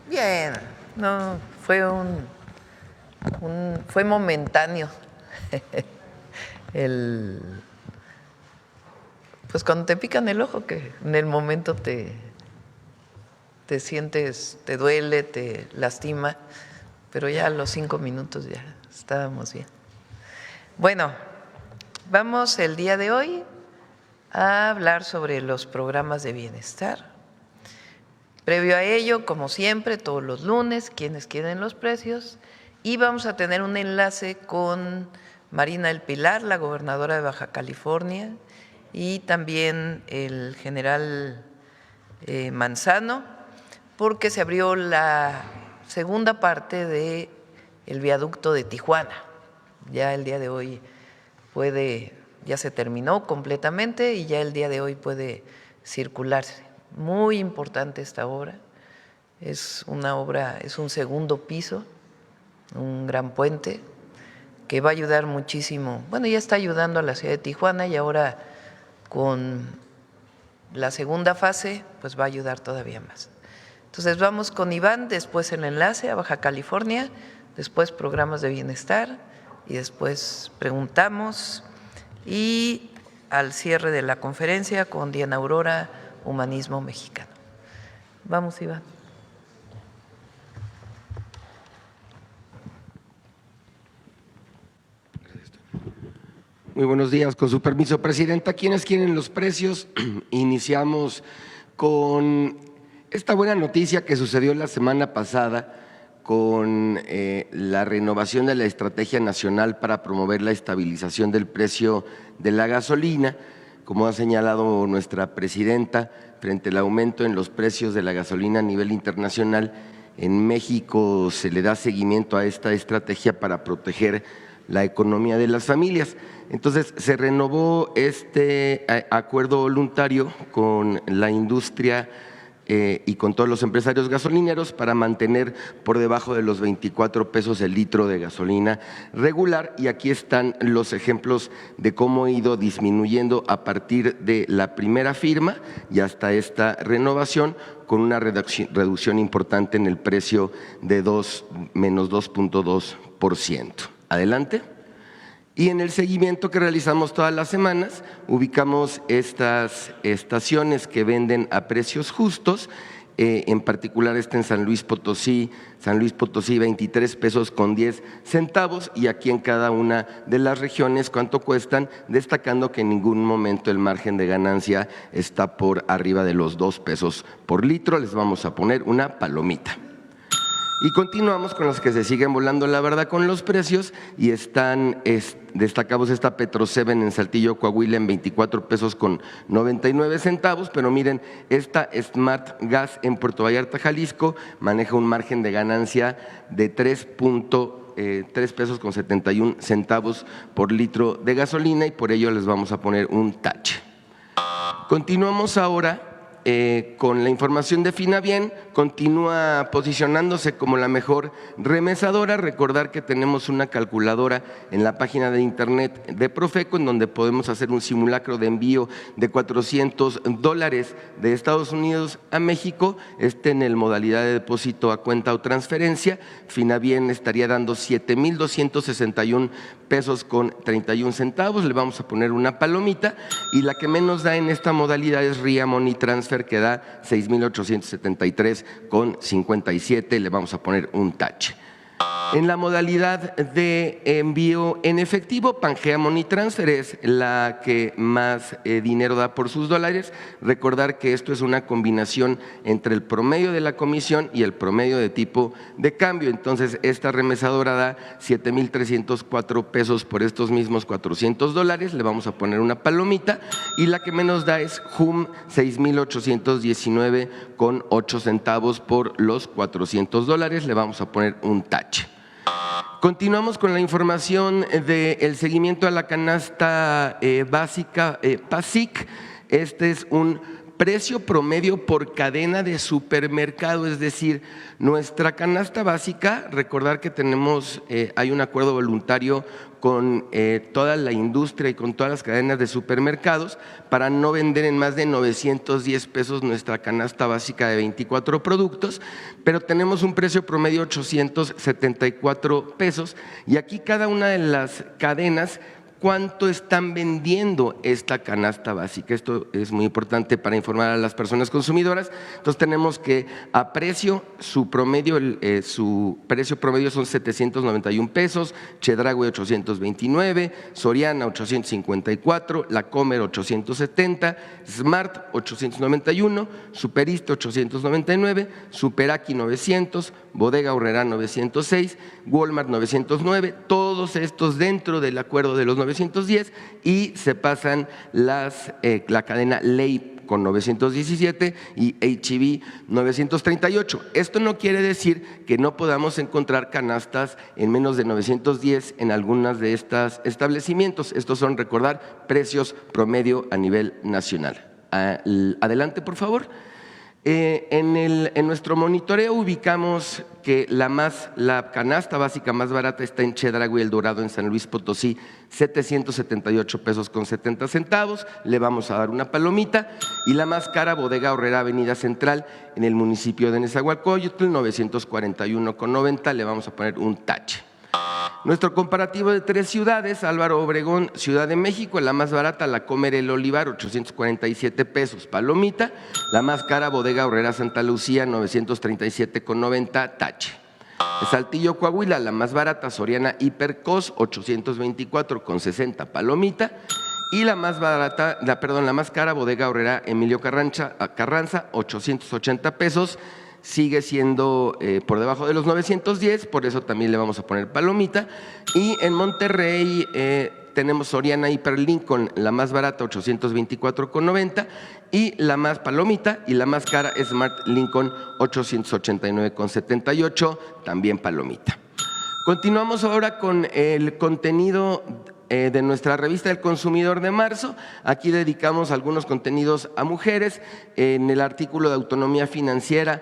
Bien, no, fue momentáneo. Pues cuando te pican el ojo, que en el momento te sientes, te duele, te lastima, pero ya a los 5 minutos ya estábamos bien. Bueno, vamos el día de hoy a hablar sobre los programas de bienestar. Previo a ello, como siempre, todos los lunes, quienes quieren los precios, y vamos a tener un enlace con Marina del Pilar, la gobernadora de Baja California, y también el general Manzano, porque se abrió la segunda parte del viaducto de Tijuana. Ya el día de hoy ya se terminó completamente y ya el día de hoy puede circularse. Muy importante esta obra, es un segundo piso, un gran puente que va a ayudar muchísimo. Bueno, ya está ayudando a la ciudad de Tijuana y ahora con la segunda fase pues va a ayudar todavía más. Entonces vamos con Iván, después el enlace a Baja California, después programas de bienestar y después preguntamos y al cierre de la conferencia con Diana Aurora, Humanismo Mexicano. Vamos, Iván. Muy buenos días, con su permiso, Presidenta. ¿Quiénes quieren los precios? Iniciamos con esta buena noticia que sucedió la semana pasada con la renovación de la Estrategia Nacional para promover la estabilización del precio de la gasolina. Como ha señalado nuestra presidenta, frente al aumento en los precios de la gasolina a nivel internacional, en México se le da seguimiento a esta estrategia para proteger la economía de las familias. Entonces, se renovó este acuerdo voluntario con la industria y con todos los empresarios gasolineros para mantener por debajo de los 24 pesos el litro de gasolina regular, y aquí están los ejemplos de cómo ha ido disminuyendo a partir de la primera firma y hasta esta renovación, con una reducción importante en el precio de menos 2.2%. Adelante. Y en el seguimiento que realizamos todas las semanas, ubicamos estas estaciones que venden a precios justos, en particular en San Luis Potosí, 23 pesos con 10 centavos, y aquí en cada una de las regiones cuánto cuestan, destacando que en ningún momento el margen de ganancia está por arriba de los 2 pesos por litro. Les vamos a poner una palomita. Y continuamos con los que se siguen volando la verdad con los precios, y destacamos esta Petro 7 en Saltillo, Coahuila, en 24 pesos con 99 centavos, pero miren, esta Smart Gas en Puerto Vallarta, Jalisco, maneja un margen de ganancia de 3 pesos con 71 centavos por litro de gasolina, y por ello les vamos a poner un tache. Continuamos ahora con la información de Finabien. Continúa posicionándose como la mejor remesadora. Recordar que tenemos una calculadora en la página de internet de Profeco, en donde podemos hacer un simulacro de envío de $400 de Estados Unidos a México, en el modalidad de depósito a cuenta o transferencia. Finabien estaría dando 7,261 pesos con 31 centavos. Le vamos a poner una palomita, y la que menos da en esta modalidad es RIA Money Transfer, que da 6,873 con 57, le vamos a poner un tache. En la modalidad de envío en efectivo, Pangea Money Transfer es la que más dinero da por sus dólares. Recordar que esto es una combinación entre el promedio de la comisión y el promedio de tipo de cambio. Entonces, esta remesadora da 7,304 pesos por estos mismos $400. Le vamos a poner una palomita, y la que menos da es HUM, 6,819 con 8 centavos por los $400. Le vamos a poner un tache. Continuamos con la información del seguimiento a la canasta básica PASIC. Este es un precio promedio por cadena de supermercado, es decir, nuestra canasta básica, recordar que hay un acuerdo voluntario con toda la industria y con todas las cadenas de supermercados para no vender en más de 910 pesos nuestra canasta básica de 24 productos, pero tenemos un precio promedio 874 pesos y aquí cada una de las cadenas cuánto están vendiendo esta canasta básica. Esto es muy importante para informar a las personas consumidoras. Entonces tenemos que a precio, su precio promedio son 791 pesos, Chedraui 829, Soriana 854, La Comer 870, Smart 891, Superiste 899, Superaki 900, Bodega Aurrerá 906, Walmart 909, todos estos dentro del acuerdo de los 910 y se pasan la cadena Ley con 917 y H-E-B 938. Esto no quiere decir que no podamos encontrar canastas en menos de 910 en algunas de estos establecimientos. Estos son, recordar, precios promedio a nivel nacional. Adelante, por favor. En nuestro monitoreo ubicamos que la canasta básica más barata está en Chedraui El Dorado en San Luis Potosí, 778 pesos con 70 centavos, le vamos a dar una palomita, y la más cara Bodega Aurrerá Avenida Central en el municipio de Nezahualcóyotl, 941,90, le vamos a poner un tache. Nuestro comparativo de 3 ciudades, Álvaro Obregón, Ciudad de México, la más barata, La Comer El Olivar, 847 pesos, palomita, la más cara, Bodega Aurrerá Santa Lucía, 937,90, tache. Saltillo, Coahuila, la más barata, Soriana Hipercos, 824,60, palomita, y la más cara, Bodega Aurrerá Emilio Carranza, 880 pesos, sigue siendo por debajo de los 910, por eso también le vamos a poner palomita. Y en Monterrey tenemos Soriana Hiper Lincoln, la más barata 824,90 y la más palomita, y la más cara Smart Lincoln 889,78, también palomita. Continuamos ahora con el contenido de nuestra revista del Consumidor de marzo. Aquí dedicamos algunos contenidos a mujeres. En el artículo de autonomía financiera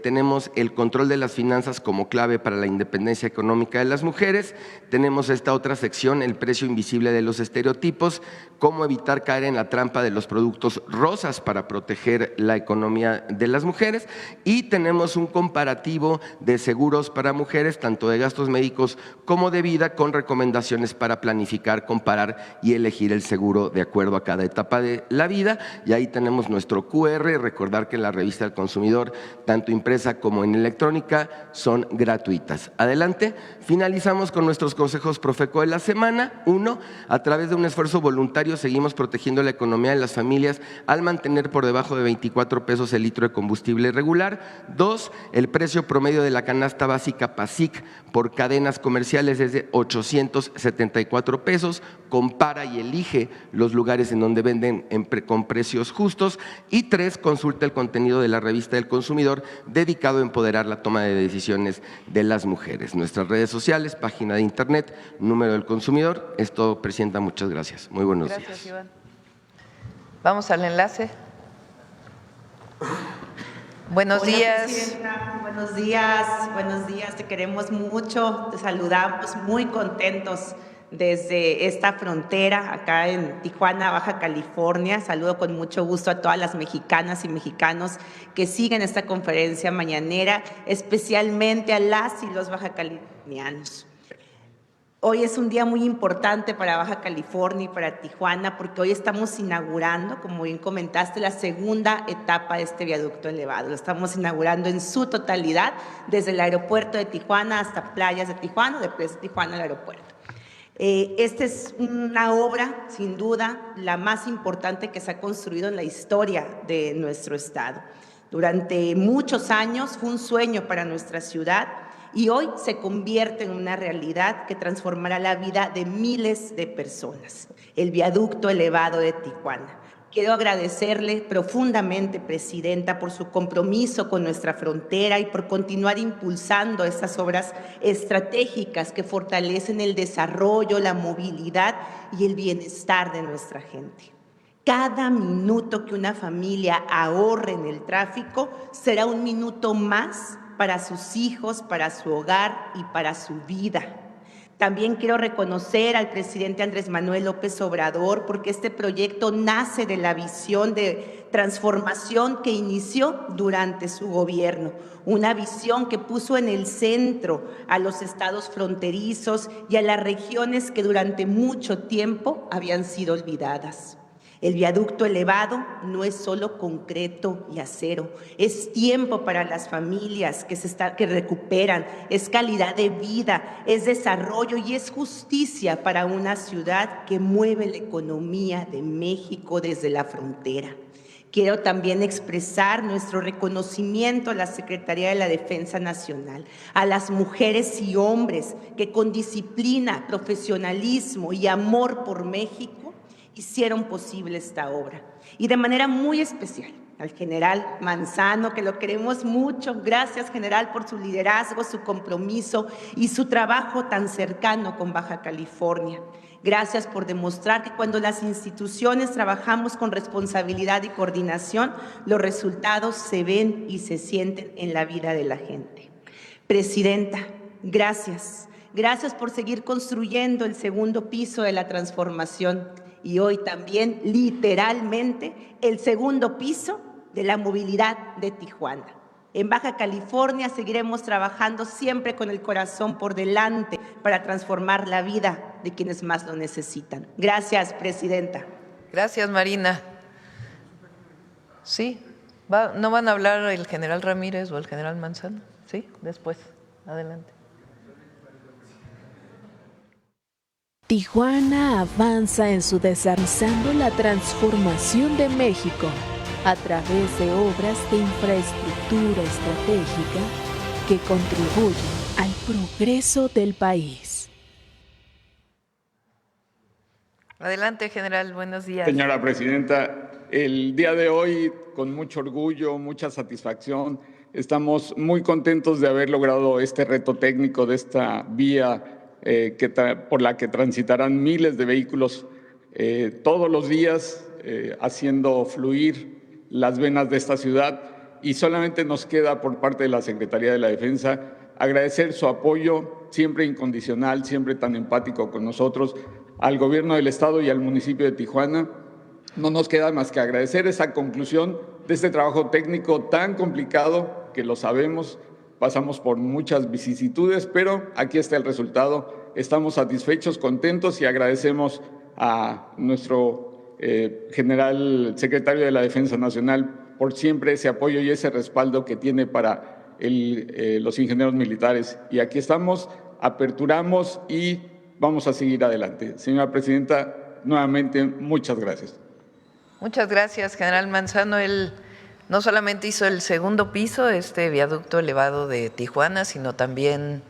tenemos el control de las finanzas como clave para la independencia económica de las mujeres. Tenemos esta otra sección, el precio invisible de los estereotipos, cómo evitar caer en la trampa de los productos rosas para proteger la economía de las mujeres. Y tenemos un comparativo de seguros para mujeres, tanto de gastos médicos como de vida, con recomendaciones para planificar, comparar y elegir el seguro de acuerdo a cada etapa de la vida. Y ahí tenemos nuestro QR, recordar que la revista del Consumidor, tanto impresa como en electrónica, son gratuitas. Adelante. Finalizamos con nuestros consejos Profeco de la semana. 1. A través de un esfuerzo voluntario seguimos protegiendo la economía de las familias al mantener por debajo de 24 pesos el litro de combustible regular. 2. El precio promedio de la canasta básica PASIC por cadenas comerciales es de 874 pesos. Compara y elige los lugares en donde venden con precios justos. Y 3. Consulta el contenido de la revista del Consumidor dedicado a empoderar la toma de decisiones de las mujeres. Nuestras redes sociales, página de internet, número del consumidor. Es todo, Presidenta. Muchas gracias. Muy buenos días. Gracias, Iván. Vamos al enlace. Buenos días. Buenos días, te queremos mucho, te saludamos muy contentos desde esta frontera acá en Tijuana, Baja California. Saludo con mucho gusto a todas las mexicanas y mexicanos que siguen esta conferencia mañanera, especialmente a las y los bajacalifornianos. Hoy es un día muy importante para Baja California y para Tijuana porque hoy estamos inaugurando, como bien comentaste, la segunda etapa de este viaducto elevado. Lo estamos inaugurando en su totalidad, desde el aeropuerto de Tijuana hasta Playas de Tijuana, de Playas de Tijuana al aeropuerto. Esta es una obra, sin duda, la más importante que se ha construido en la historia de nuestro estado. Durante muchos años fue un sueño para nuestra ciudad y hoy se convierte en una realidad que transformará la vida de miles de personas. El viaducto elevado de Tijuana. Quiero agradecerle profundamente, Presidenta, por su compromiso con nuestra frontera y por continuar impulsando estas obras estratégicas que fortalecen el desarrollo, la movilidad y el bienestar de nuestra gente. Cada minuto que una familia ahorre en el tráfico será un minuto más para sus hijos, para su hogar y para su vida. También quiero reconocer al presidente Andrés Manuel López Obrador porque este proyecto nace de la visión de transformación que inició durante su gobierno, una visión que puso en el centro a los estados fronterizos y a las regiones que durante mucho tiempo habían sido olvidadas. El viaducto elevado no es solo concreto y acero, es tiempo para las familias que recuperan, es calidad de vida, es desarrollo y es justicia para una ciudad que mueve la economía de México desde la frontera. Quiero también expresar nuestro reconocimiento a la Secretaría de la Defensa Nacional, a las mujeres y hombres que con disciplina, profesionalismo y amor por México hicieron posible esta obra. Y de manera muy especial al general Manzano, que lo queremos mucho. Gracias, general, por su liderazgo, su compromiso y su trabajo tan cercano con Baja California. Gracias por demostrar que cuando las instituciones trabajamos con responsabilidad y coordinación, los resultados se ven y se sienten en la vida de la gente. Presidenta, gracias. Gracias por seguir construyendo el segundo piso de la transformación y hoy también, literalmente, el segundo piso de la movilidad de Tijuana. En Baja California seguiremos trabajando siempre con el corazón por delante para transformar la vida de quienes más lo necesitan. Gracias, presidenta. Gracias, Marina. Sí, ¿no van a hablar el general Ramírez o el general Manzano? Sí, después. Adelante. Tijuana avanza en su desarrollando la transformación de México a través de obras de infraestructura estratégica que contribuyen al progreso del país. Adelante, general, buenos días. Señora presidenta, el día de hoy, con mucho orgullo, mucha satisfacción, estamos muy contentos de haber logrado este reto técnico de esta vía por la que transitarán miles de vehículos todos los días, haciendo fluir las venas de esta ciudad. Y solamente nos queda por parte de la Secretaría de la Defensa agradecer su apoyo siempre incondicional, siempre tan empático con nosotros, al gobierno del estado y al municipio de Tijuana. No nos queda más que agradecer esa conclusión de este trabajo técnico tan complicado, que lo sabemos, pasamos por muchas vicisitudes, pero aquí está el resultado. Estamos satisfechos, contentos y agradecemos a nuestro general secretario de la Defensa Nacional por siempre ese apoyo y ese respaldo que tiene para los ingenieros militares. Y aquí estamos, aperturamos y vamos a seguir adelante. Señora presidenta, nuevamente muchas gracias. Muchas gracias, general Manzano. Él no solamente hizo el segundo piso, este viaducto elevado de Tijuana, sino también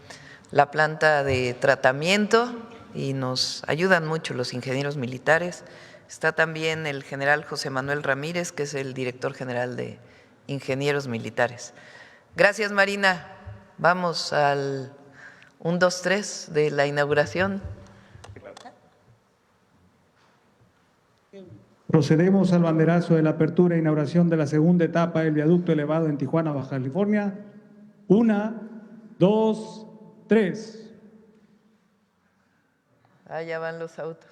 la planta de tratamiento, y nos ayudan mucho los ingenieros militares. Está también el general José Manuel Ramírez, que es el director general de Ingenieros Militares. Gracias, Marina. Vamos al 1, 2, 3 de la inauguración. Procedemos al banderazo de la apertura e inauguración de la segunda etapa del viaducto elevado en Tijuana, Baja California. 1, 2, 3. Allá van los autos.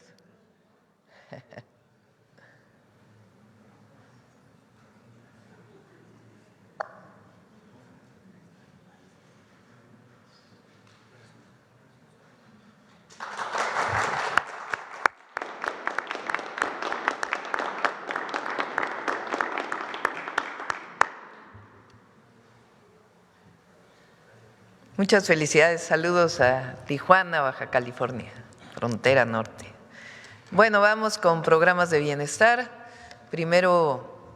Muchas felicidades, saludos a Tijuana, Baja California, frontera norte. Bueno, vamos con programas de bienestar. Primero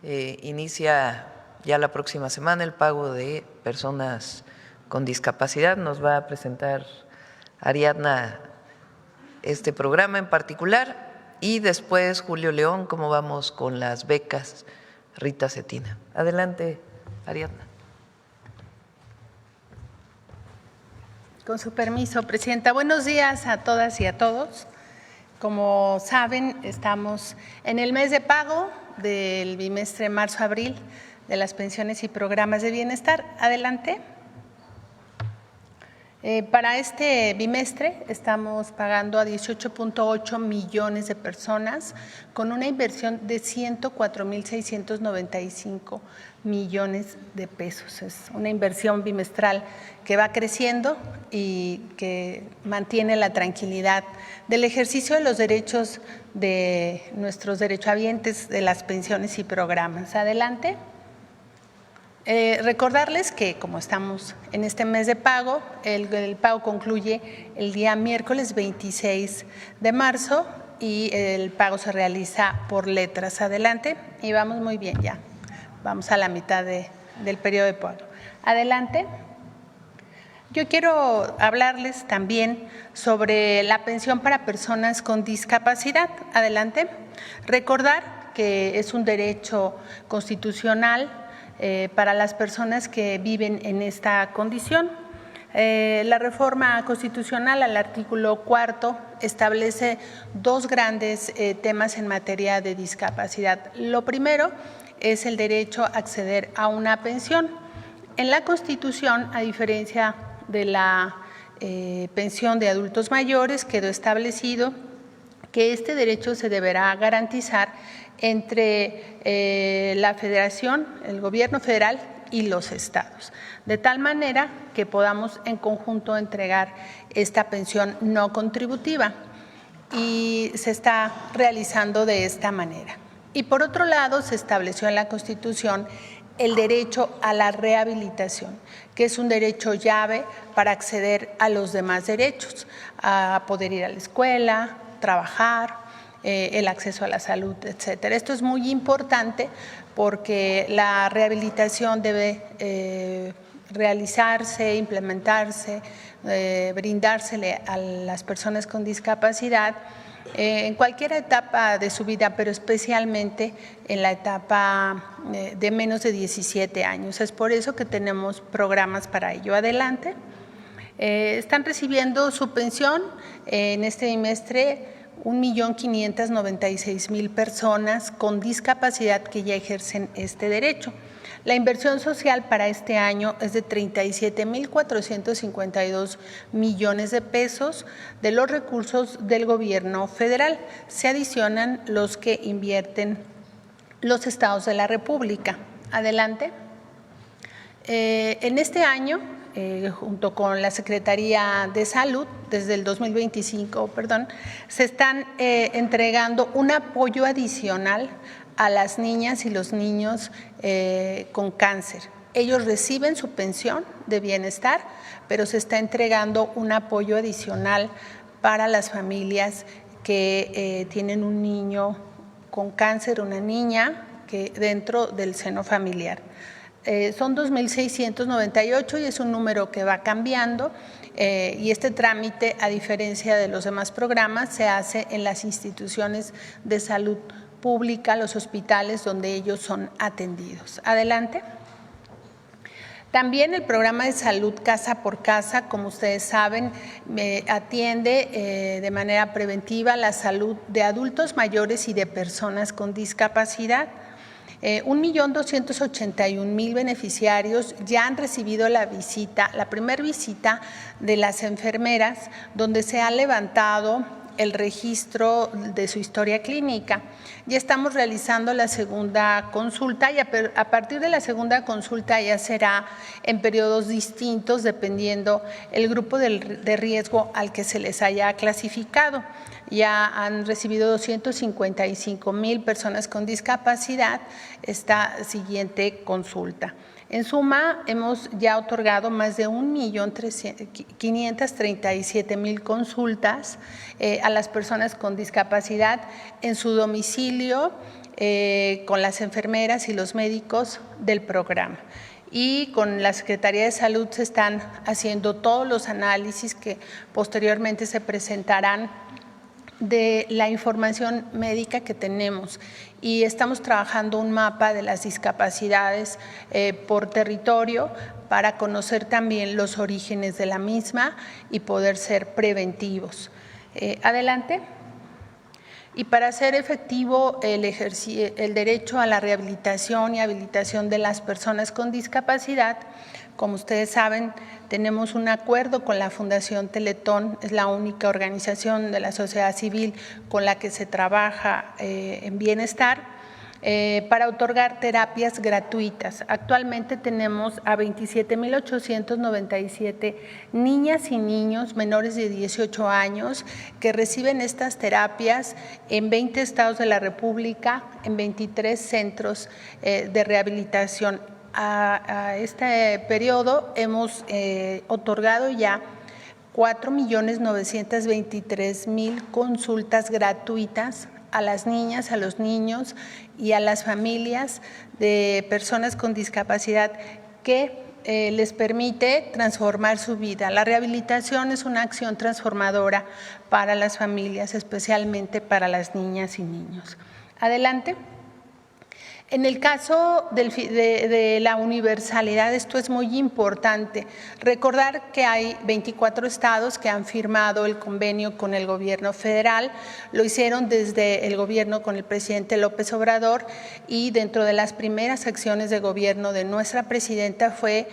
inicia ya la próxima semana el pago de personas con discapacidad. Nos va a presentar Ariadna este programa en particular y después Julio León, cómo vamos con las becas Rita Cetina. Adelante, Ariadna. Con su permiso, presidenta. Buenos días a todas y a todos. como saben, estamos en el mes de pago del bimestre marzo-abril de las pensiones y programas de bienestar. Adelante. Para este bimestre estamos pagando a 18.8 millones de personas con una inversión de 104.695 millones de pesos. Es una inversión bimestral que va creciendo y que mantiene la tranquilidad del ejercicio de los derechos de nuestros derechohabientes de las pensiones y programas. Adelante. Recordarles que como estamos en este mes de pago, el pago concluye el día miércoles 26 de marzo y el pago se realiza por letras. Adelante, y vamos muy bien ya, vamos a la mitad del periodo de pago. Adelante. Yo quiero hablarles también sobre la pensión para personas con discapacidad. Adelante. Recordar que es un derecho constitucional para las personas que viven en esta condición. La reforma constitucional al artículo 4 establece dos grandes temas en materia de discapacidad. Lo primero es el derecho a acceder a una pensión. En la Constitución, a diferencia de la pensión de adultos mayores, quedó establecido que este derecho se deberá garantizar entre la Federación, el Gobierno federal y los estados, de tal manera que podamos en conjunto entregar esta pensión no contributiva, y se está realizando de esta manera. Y por otro lado, se estableció en la Constitución el derecho a la rehabilitación, que es un derecho llave para acceder a los demás derechos, a poder ir a la escuela, trabajar, el acceso a la salud, etcétera. Esto es muy importante porque la rehabilitación debe realizarse, implementarse, brindársele a las personas con discapacidad en cualquier etapa de su vida, pero especialmente en la etapa de menos de 17 años. Es por eso que tenemos programas para ello. Adelante. Están recibiendo su pensión en este bimestre 1.596.000 personas con discapacidad que ya ejercen este derecho. La inversión social para este año es de 37.452 millones de pesos de los recursos del gobierno federal. Se adicionan los que invierten los estados de la República. Adelante. En este año, junto con la Secretaría de Salud, desde el 2025, se están entregando un apoyo adicional a las niñas y los niños con cáncer. Ellos reciben su pensión de bienestar, pero se está entregando un apoyo adicional para las familias que tienen un niño con cáncer, una niña que dentro del seno familiar. Son 2.698 y es un número que va cambiando, y este trámite, a diferencia de los demás programas, se hace en las instituciones de salud pública, los hospitales donde ellos son atendidos. Adelante. También el programa de salud casa por casa, como ustedes saben, atiende de manera preventiva la salud de adultos mayores y de personas con discapacidad. 1.281.000 beneficiarios ya han recibido la primera visita de las enfermeras, donde se ha levantado el registro de su historia clínica. Ya estamos realizando la segunda consulta y a partir de la segunda consulta ya será en periodos distintos dependiendo el grupo de riesgo al que se les haya clasificado. Ya han recibido 255.000 personas con discapacidad esta siguiente consulta. En suma, hemos ya otorgado más de 1.537.000 consultas a las personas con discapacidad en su domicilio con las enfermeras y los médicos del programa. Y con la Secretaría de Salud se están haciendo todos los análisis que posteriormente se presentarán de la información médica que tenemos, y estamos trabajando un mapa de las discapacidades por territorio para conocer también los orígenes de la misma y poder ser preventivos. Adelante. Y para hacer efectivo el derecho a la rehabilitación y habilitación de las personas con discapacidad, como ustedes saben, tenemos un acuerdo con la Fundación Teletón, es la única organización de la sociedad civil con la que se trabaja en bienestar, para otorgar terapias gratuitas. Actualmente tenemos a 27,897 niñas y niños menores de 18 años que reciben estas terapias en 20 estados de la República, en 23 centros de rehabilitación. A este periodo hemos otorgado ya 4,923,000 consultas gratuitas a las niñas, a los niños y a las familias de personas con discapacidad que les permite transformar su vida. La rehabilitación es una acción transformadora para las familias, especialmente para las niñas y niños. Adelante. En el caso de la universalidad, esto es muy importante. Recordar que hay 24 estados que han firmado el convenio con el gobierno federal. Lo hicieron desde el gobierno con el presidente López Obrador y dentro de las primeras acciones de gobierno de nuestra presidenta fue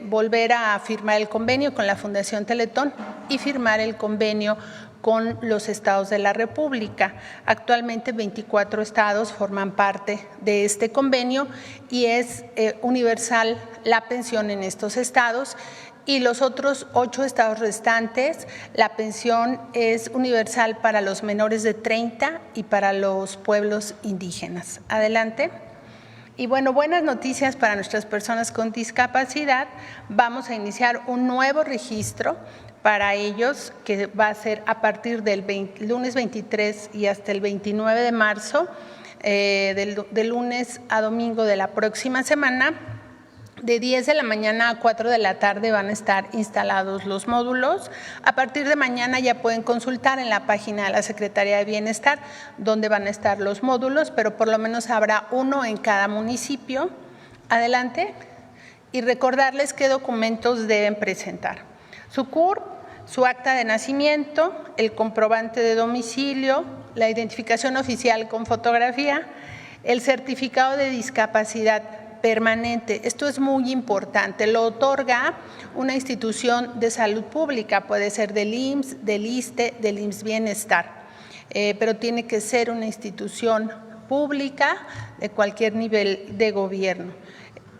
volver a firmar el convenio con la Fundación Teletón y firmar el convenio con los estados de la República. Actualmente 24 estados forman parte de este convenio y es universal la pensión en estos estados, y los otros 8 estados restantes, la pensión es universal para los menores de 30 y para los pueblos indígenas. Adelante. Y bueno, buenas noticias para nuestras personas con discapacidad. Vamos a iniciar un nuevo registro para ellos, que va a ser a partir del lunes 23 y hasta el 29 de marzo, de lunes a domingo de la próxima semana. De 10 de la mañana a 4 de la tarde van a estar instalados los módulos. A partir de mañana ya pueden consultar en la página de la Secretaría de Bienestar dónde van a estar los módulos, pero por lo menos habrá uno en cada municipio. Adelante. Y recordarles qué documentos deben presentar: su CURP, su acta de nacimiento, el comprobante de domicilio, la identificación oficial con fotografía, el certificado de discapacidad permanente. Esto es muy importante, lo otorga una institución de salud pública, puede ser del IMSS, del ISSSTE, del IMSS Bienestar, pero tiene que ser una institución pública de cualquier nivel de gobierno,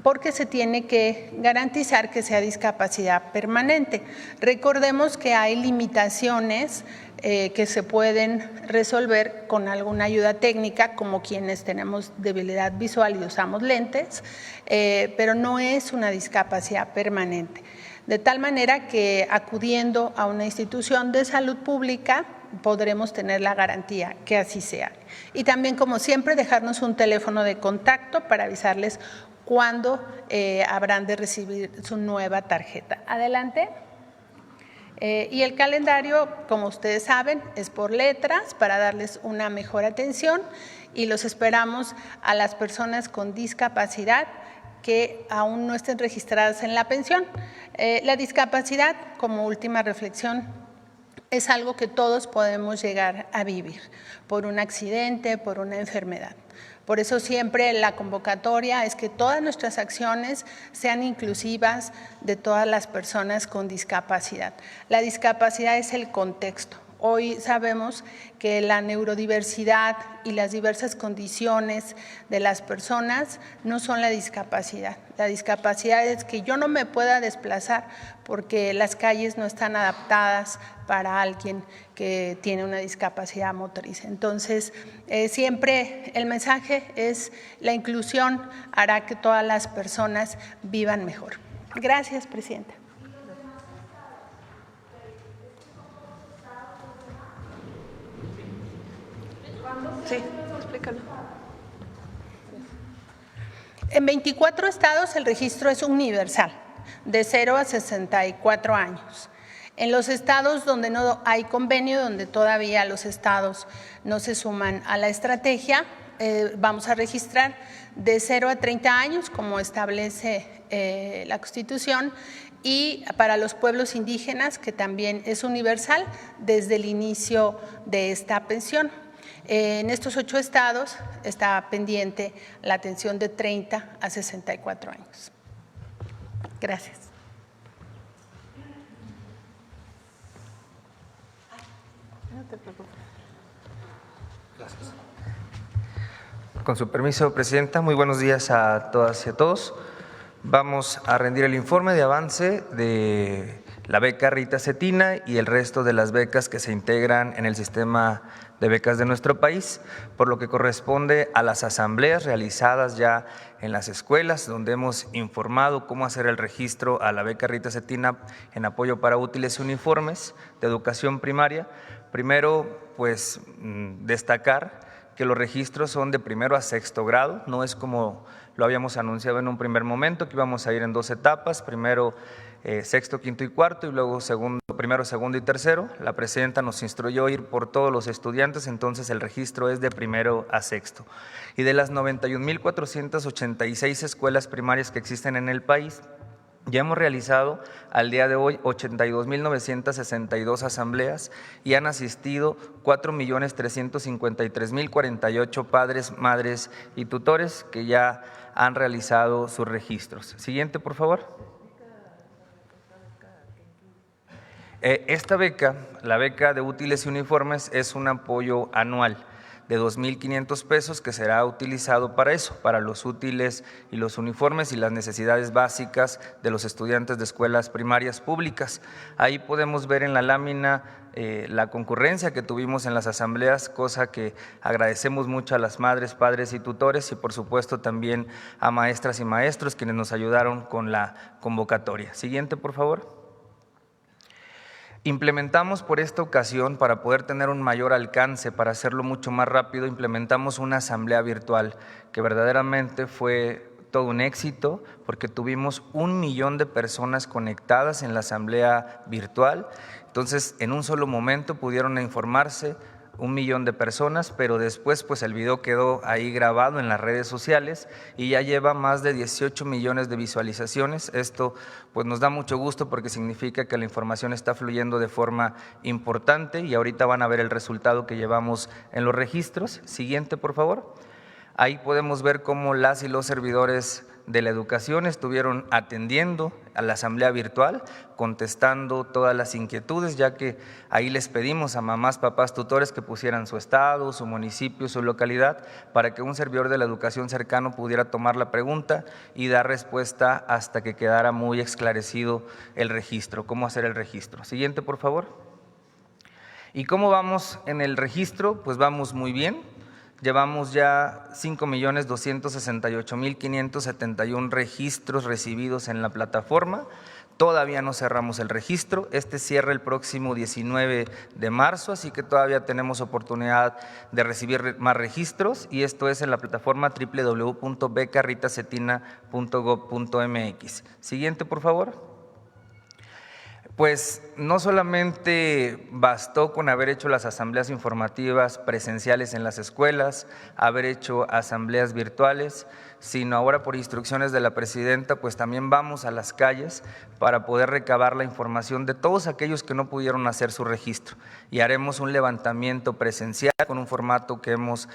porque se tiene que garantizar que sea discapacidad permanente. Recordemos que hay limitaciones que se pueden resolver con alguna ayuda técnica, como quienes tenemos debilidad visual y usamos lentes, pero no es una discapacidad permanente. De tal manera que acudiendo a una institución de salud pública podremos tener la garantía que así sea. Y también, como siempre, dejarnos un teléfono de contacto para avisarles cuándo habrán de recibir su nueva tarjeta. Adelante. Y el calendario, como ustedes saben, es por letras para darles una mejor atención, y los esperamos a las personas con discapacidad que aún no estén registradas en la pensión. La discapacidad, como última reflexión, es algo que todos podemos llegar a vivir por un accidente, por una enfermedad. Por eso siempre la convocatoria es que todas nuestras acciones sean inclusivas de todas las personas con discapacidad. La discapacidad es el contexto. Hoy sabemos que la neurodiversidad y las diversas condiciones de las personas no son la discapacidad. La discapacidad es que yo no me pueda desplazar porque las calles no están adaptadas para alguien que tiene una discapacidad motriz. Entonces, siempre el mensaje es: la inclusión hará que todas las personas vivan mejor. Gracias, Presidenta. Sí, explícalo. En 24 estados el registro es universal, de 0 a 64 años. En los estados donde no hay convenio, donde todavía los estados no se suman a la estrategia, vamos a registrar de 0 a 30 años, como establece la Constitución, y para los pueblos indígenas, que también es universal desde el inicio de esta pensión. En estos 8 estados está pendiente la atención de 30 a 64 años. Gracias. No te preocupes. Gracias. Con su permiso, Presidenta, muy buenos días a todas y a todos. Vamos a rendir el informe de avance de la beca Rita Cetina y el resto de las becas que se integran en el sistema de becas de nuestro país, por lo que corresponde a las asambleas realizadas ya en las escuelas, donde hemos informado cómo hacer el registro a la beca Rita Cetina en apoyo para útiles y uniformes de educación primaria. Primero, pues destacar que los registros son de primero a sexto grado, no es como lo habíamos anunciado en un primer momento, que íbamos a ir en 2 etapas, primero sexto, quinto y cuarto, y luego primero, segundo y tercero. La presidenta nos instruyó ir por todos los estudiantes, entonces el registro es de primero a sexto. Y de las 91,486 escuelas primarias que existen en el país, ya hemos realizado al día de hoy 82,962 asambleas y han asistido 4,353,048 padres, madres y tutores que ya han realizado sus registros. Siguiente, por favor. Esta beca, la beca de útiles y uniformes, es un apoyo anual de 2,500 pesos que será utilizado para eso, para los útiles y los uniformes y las necesidades básicas de los estudiantes de escuelas primarias públicas. Ahí podemos ver en la lámina la concurrencia que tuvimos en las asambleas, cosa que agradecemos mucho a las madres, padres y tutores y por supuesto también a maestras y maestros quienes nos ayudaron con la convocatoria. Siguiente, por favor. Implementamos por esta ocasión, para poder tener un mayor alcance, para hacerlo mucho más rápido, implementamos una asamblea virtual que verdaderamente fue todo un éxito porque tuvimos 1 millón de personas conectadas en la asamblea virtual. Entonces, en un solo momento pudieron informarse 1 millón de personas, pero después pues el video quedó ahí grabado en las redes sociales y ya lleva más de 18 millones de visualizaciones. Esto pues nos da mucho gusto porque significa que la información está fluyendo de forma importante y ahorita van a ver el resultado que llevamos en los registros. Siguiente, por favor. Ahí podemos ver cómo las y los servidores de la educación estuvieron atendiendo a la asamblea virtual, contestando todas las inquietudes, ya que ahí les pedimos a mamás, papás, tutores que pusieran su estado, su municipio, su localidad, para que un servidor de la educación cercano pudiera tomar la pregunta y dar respuesta hasta que quedara muy esclarecido el registro, cómo hacer el registro. Siguiente, por favor. ¿Y cómo vamos en el registro? Pues vamos muy bien. Llevamos ya 5,268,571 registros recibidos en la plataforma. Todavía no cerramos el registro. Este cierra el próximo 19 de marzo, así que todavía tenemos oportunidad de recibir más registros y esto es en la plataforma www.becarritacetina.gov.mx. Siguiente, por favor. Pues no solamente bastó con haber hecho las asambleas informativas presenciales en las escuelas, haber hecho asambleas virtuales, sino ahora por instrucciones de la presidenta, pues también vamos a las calles para poder recabar la información de todos aquellos que no pudieron hacer su registro y haremos un levantamiento presencial con un formato que hemos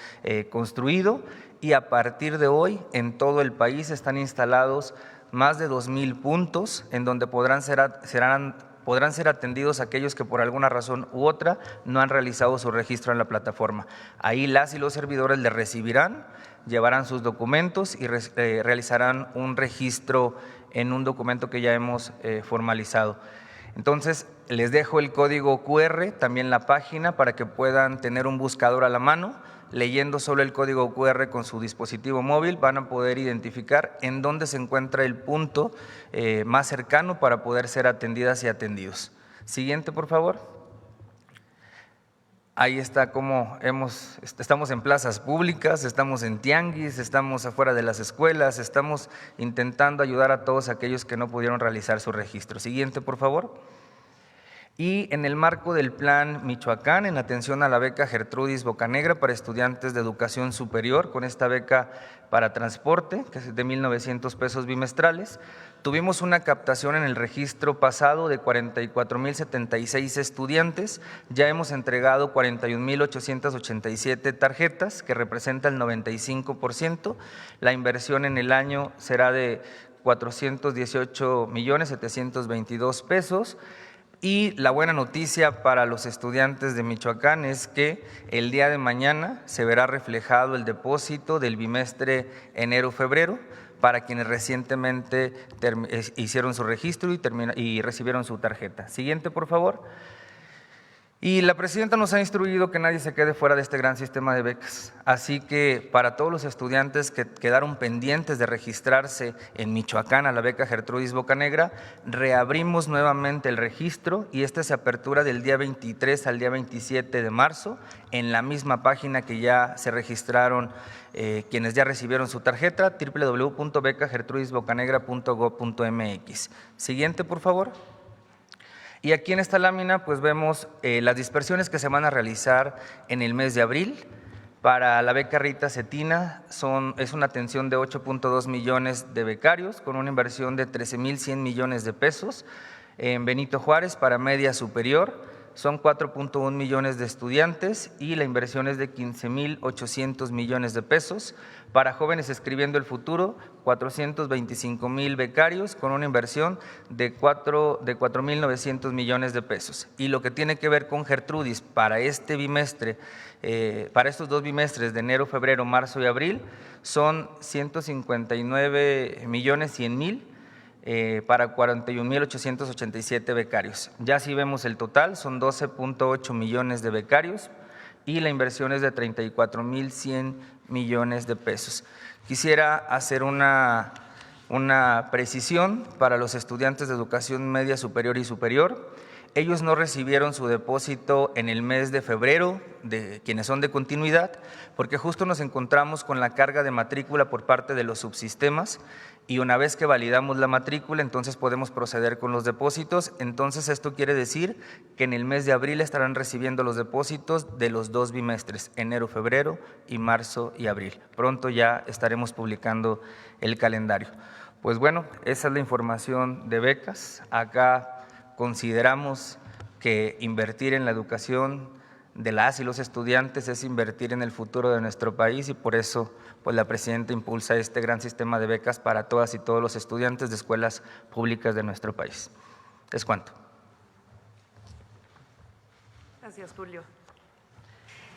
construido y a partir de hoy en todo el país están instalados más de 2,000 puntos en donde podrán ser atendidos aquellos que por alguna razón u otra no han realizado su registro en la plataforma. Ahí las y los servidores les recibirán, llevarán sus documentos y realizarán un registro en un documento que ya hemos formalizado. Entonces, les dejo el código QR, también la página, para que puedan tener un buscador a la mano. Leyendo solo el código QR con su dispositivo móvil van a poder identificar en dónde se encuentra el punto más cercano para poder ser atendidas y atendidos. Siguiente, por favor. Ahí está cómo estamos en plazas públicas, estamos en tianguis, estamos afuera de las escuelas, estamos intentando ayudar a todos aquellos que no pudieron realizar su registro. Siguiente, por favor. Y en el marco del Plan Michoacán, en atención a la beca Gertrudis Bocanegra para estudiantes de educación superior, con esta beca para transporte, que es de 1,900 pesos bimestrales, tuvimos una captación en el registro pasado de 44,076 estudiantes. Ya hemos entregado 41,887 tarjetas, que representa el 95%. La inversión en el año será de 418,722 pesos. Y la buena noticia para los estudiantes de Michoacán es que el día de mañana se verá reflejado el depósito del bimestre enero-febrero para quienes recientemente hicieron su registro y recibieron su tarjeta. Siguiente, por favor. Y la presidenta nos ha instruido que nadie se quede fuera de este gran sistema de becas. Así que para todos los estudiantes que quedaron pendientes de registrarse en Michoacán a la beca Gertrudis Bocanegra, reabrimos nuevamente el registro y este se apertura del día 23 al día 27 de marzo en la misma página que ya se registraron quienes ya recibieron su tarjeta, www.becagertrudisbocanegra.gov.mx. Siguiente, por favor. Y aquí en esta lámina pues vemos las dispersiones que se van a realizar en el mes de abril. Para la beca Rita Cetina es una atención de 8.2 millones de becarios con una inversión de 13,100 millones de pesos. En Benito Juárez para media superior son 4.1 millones de estudiantes y la inversión es de 15,800 millones de pesos. Para jóvenes escribiendo el futuro, 425,000 becarios con una inversión de 4,900 millones de pesos. Y lo que tiene que ver con Gertrudis para este bimestre, para estos dos bimestres de enero, febrero, marzo y abril, son 159,100,000 para 41,887 becarios. Ya si vemos el total, son 12.8 millones de becarios y la inversión es de 34,100 millones de pesos. Quisiera hacer una precisión para los estudiantes de educación media superior y superior. Ellos no recibieron su depósito en el mes de febrero, de quienes son de continuidad, porque justo nos encontramos con la carga de matrícula por parte de los subsistemas y una vez que validamos la matrícula, entonces podemos proceder con los depósitos. Entonces esto quiere decir que en el mes de abril estarán recibiendo los depósitos de los dos bimestres, enero, febrero y marzo y abril. Pronto ya estaremos publicando el calendario. Pues bueno, esa es la información de becas. Acá consideramos que invertir en la educación de las y los estudiantes es invertir en el futuro de nuestro país y por eso pues la presidenta impulsa este gran sistema de becas para todas y todos los estudiantes de escuelas públicas de nuestro país. Es cuanto. Gracias, Julio.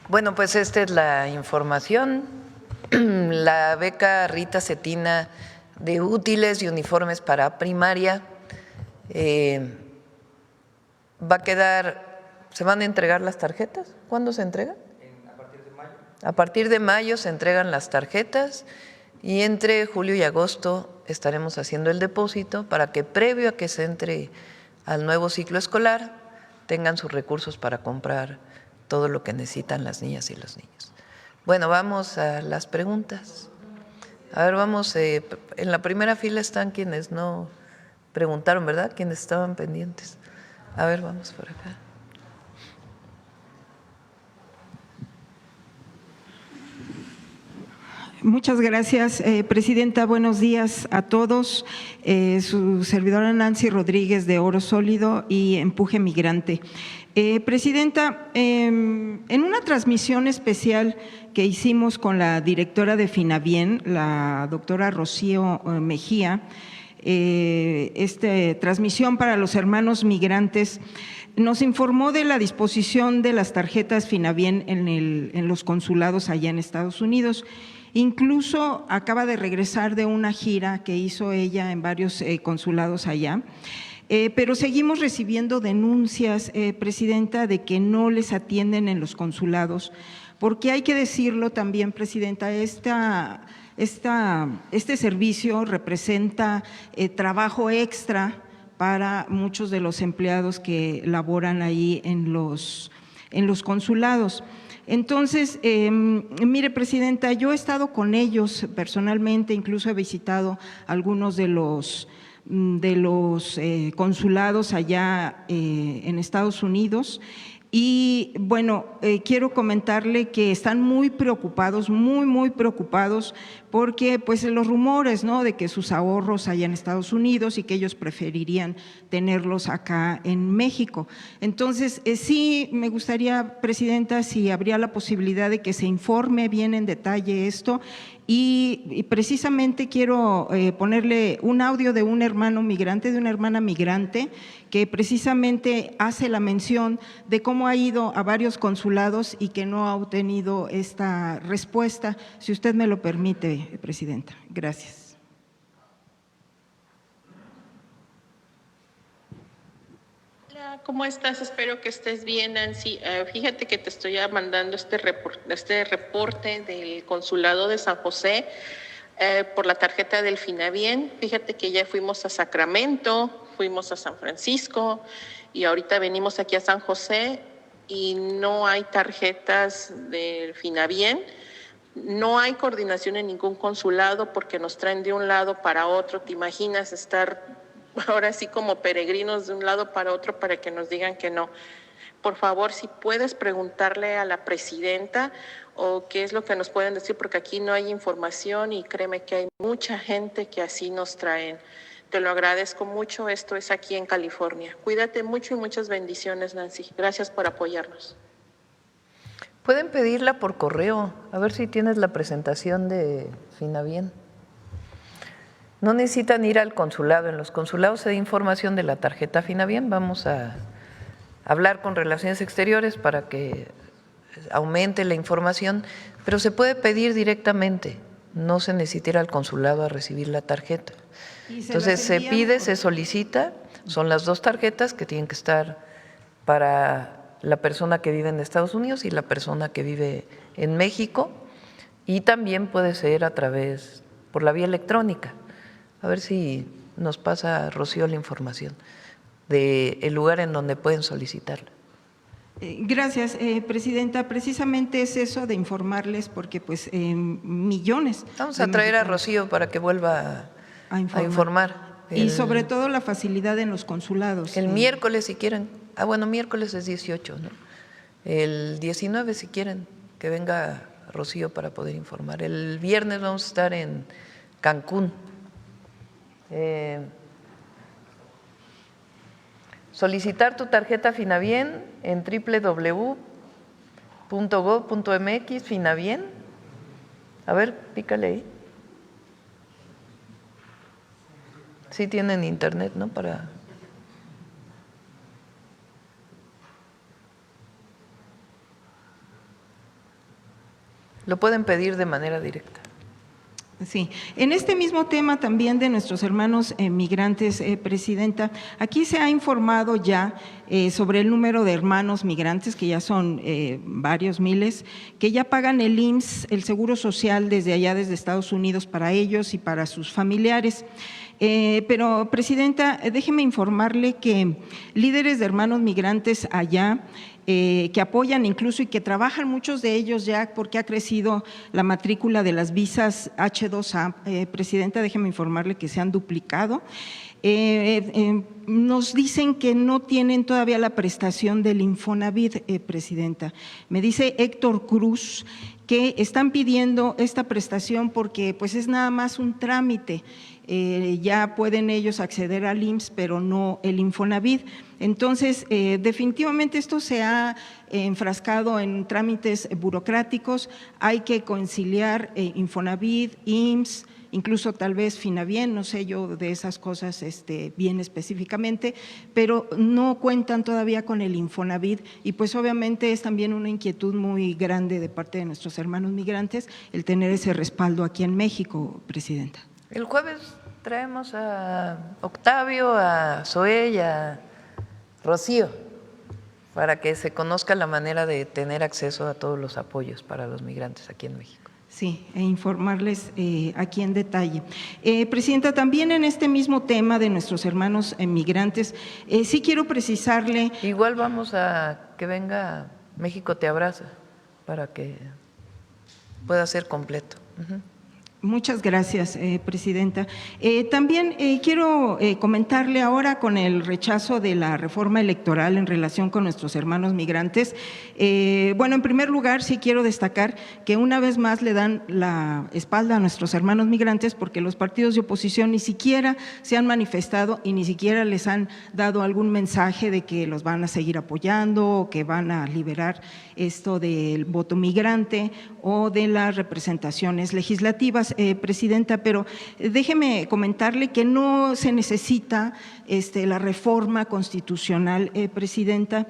Bueno, pues esta es la información. La beca Rita Cetina de útiles y uniformes para primaria va a quedar, ¿se van a entregar las tarjetas? ¿Cuándo se entregan? A partir de mayo. A partir de mayo se entregan las tarjetas y entre julio y agosto estaremos haciendo el depósito para que previo a que se entre al nuevo ciclo escolar tengan sus recursos para comprar todo lo que necesitan las niñas y los niños. Bueno, vamos a las preguntas. A ver, vamos, en la primera fila están quienes no preguntaron, ¿verdad? Quienes estaban pendientes. A ver, vamos por acá. Muchas gracias, presidenta. Buenos días a todos. Su servidora Nancy Rodríguez de Oro Sólido y Empuje Migrante. Presidenta, en una transmisión especial que hicimos con la directora de Finabien, la doctora Rocío Mejía, transmisión para los hermanos migrantes, nos informó de la disposición de las tarjetas Finabien en los consulados allá en Estados Unidos. Incluso acaba de regresar de una gira que hizo ella en varios consulados allá, pero seguimos recibiendo denuncias, presidenta, de que no les atienden en los consulados, porque hay que decirlo también, presidenta, este servicio representa trabajo extra para muchos de los empleados que laboran ahí en los consulados. Entonces, mire, presidenta, yo he estado con ellos personalmente, incluso he visitado algunos de los de los consulados allá en Estados Unidos. Y bueno, quiero comentarle que están muy preocupados, muy preocupados, porque pues los rumores, ¿no?, de que sus ahorros allá en Estados Unidos y que ellos preferirían tenerlos acá en México. Entonces, sí me gustaría, Presidenta, si habría la posibilidad de que se informe bien en detalle esto. Y precisamente quiero ponerle un audio de un hermano migrante, de una hermana migrante, que precisamente hace la mención de cómo ha ido a varios consulados y que no ha obtenido esta respuesta. Si usted me lo permite, Presidenta. Gracias. Hola, ¿cómo estás? Espero que estés bien, Nancy. Fíjate que te estoy mandando este reporte del Consulado de San José por la tarjeta del Finavien. Fíjate que ya fuimos a Sacramento, fuimos a San Francisco y ahorita venimos aquí a San José y no hay tarjetas del Finavien. No hay coordinación en ningún consulado porque nos traen de un lado para otro. ¿Te imaginas estar ahora sí como peregrinos de un lado para otro para que nos digan que no? Por favor, si puedes preguntarle a la presidenta o qué es lo que nos pueden decir, porque aquí no hay información y créeme que hay mucha gente que así nos traen. Te lo agradezco mucho. Esto es aquí en California. Cuídate mucho y muchas bendiciones, Nancy. Gracias por apoyarnos. Pueden pedirla por correo, a ver si tienes la presentación de Finavien. No necesitan ir al consulado, en los consulados se da información de la tarjeta Finavien. Vamos a hablar con Relaciones Exteriores para que aumente la información, pero se puede pedir directamente, no se necesita ir al consulado a recibir la tarjeta. Entonces se pide, se solicita, son las dos tarjetas que tienen que estar para la persona que vive en Estados Unidos y la persona que vive en México, y también puede ser a través, por la vía electrónica. A ver si nos pasa, Rocío, la información del lugar en donde pueden solicitarla. Gracias, Presidenta. Precisamente es eso de informarles, porque pues millones. Vamos a traer a Rocío para que vuelva a informar. Y sobre todo la facilidad en los consulados. El miércoles, si quieren. Bueno, miércoles es 18, ¿no? El 19, si quieren, que venga Rocío para poder informar. El viernes vamos a estar en Cancún. Solicitar tu tarjeta Finavien en www.gov.mx, Finavien. A ver, pícale ahí. Sí tienen internet, ¿no? Para… Lo pueden pedir de manera directa. Sí, en este mismo tema también de nuestros hermanos migrantes, Presidenta, aquí se ha informado ya sobre el número de hermanos migrantes, que ya son varios miles, que ya pagan el IMSS, el Seguro Social desde allá, desde Estados Unidos, para ellos y para sus familiares. Pero, Presidenta, déjeme informarle que líderes de hermanos migrantes allá, que apoyan incluso y que trabajan muchos de ellos ya, porque ha crecido la matrícula de las visas H2A, Presidenta, déjeme informarle que se han duplicado. Nos dicen que no tienen todavía la prestación del Infonavit, Presidenta. Me dice Héctor Cruz que están pidiendo esta prestación porque pues es nada más un trámite. Ya pueden ellos acceder al IMSS, pero no el Infonavit. Entonces, definitivamente esto se ha enfrascado en trámites burocráticos. Hay que conciliar Infonavit, IMSS, incluso tal vez Finavien, no sé yo de esas cosas bien específicamente, pero no cuentan todavía con el Infonavit, y pues obviamente es también una inquietud muy grande de parte de nuestros hermanos migrantes el tener ese respaldo aquí en México, Presidenta. El jueves traemos a Octavio, a Zoé y a Rocío para que se conozca la manera de tener acceso a todos los apoyos para los migrantes aquí en México. Sí, e informarles aquí en detalle. Presidenta, también en este mismo tema de nuestros hermanos migrantes, sí quiero precisarle… Igual vamos a que venga México Te Abraza para que pueda ser completo. Muchas gracias, Presidenta. También quiero comentarle ahora con el rechazo de la reforma electoral en relación con nuestros hermanos migrantes. Bueno, en primer lugar, sí quiero destacar que una vez más le dan la espalda a nuestros hermanos migrantes porque los partidos de oposición ni siquiera se han manifestado y ni siquiera les han dado algún mensaje de que los van a seguir apoyando o que van a liberar esto del voto migrante o de las representaciones legislativas. Presidenta, pero déjeme comentarle que no se necesita la reforma constitucional, Presidenta,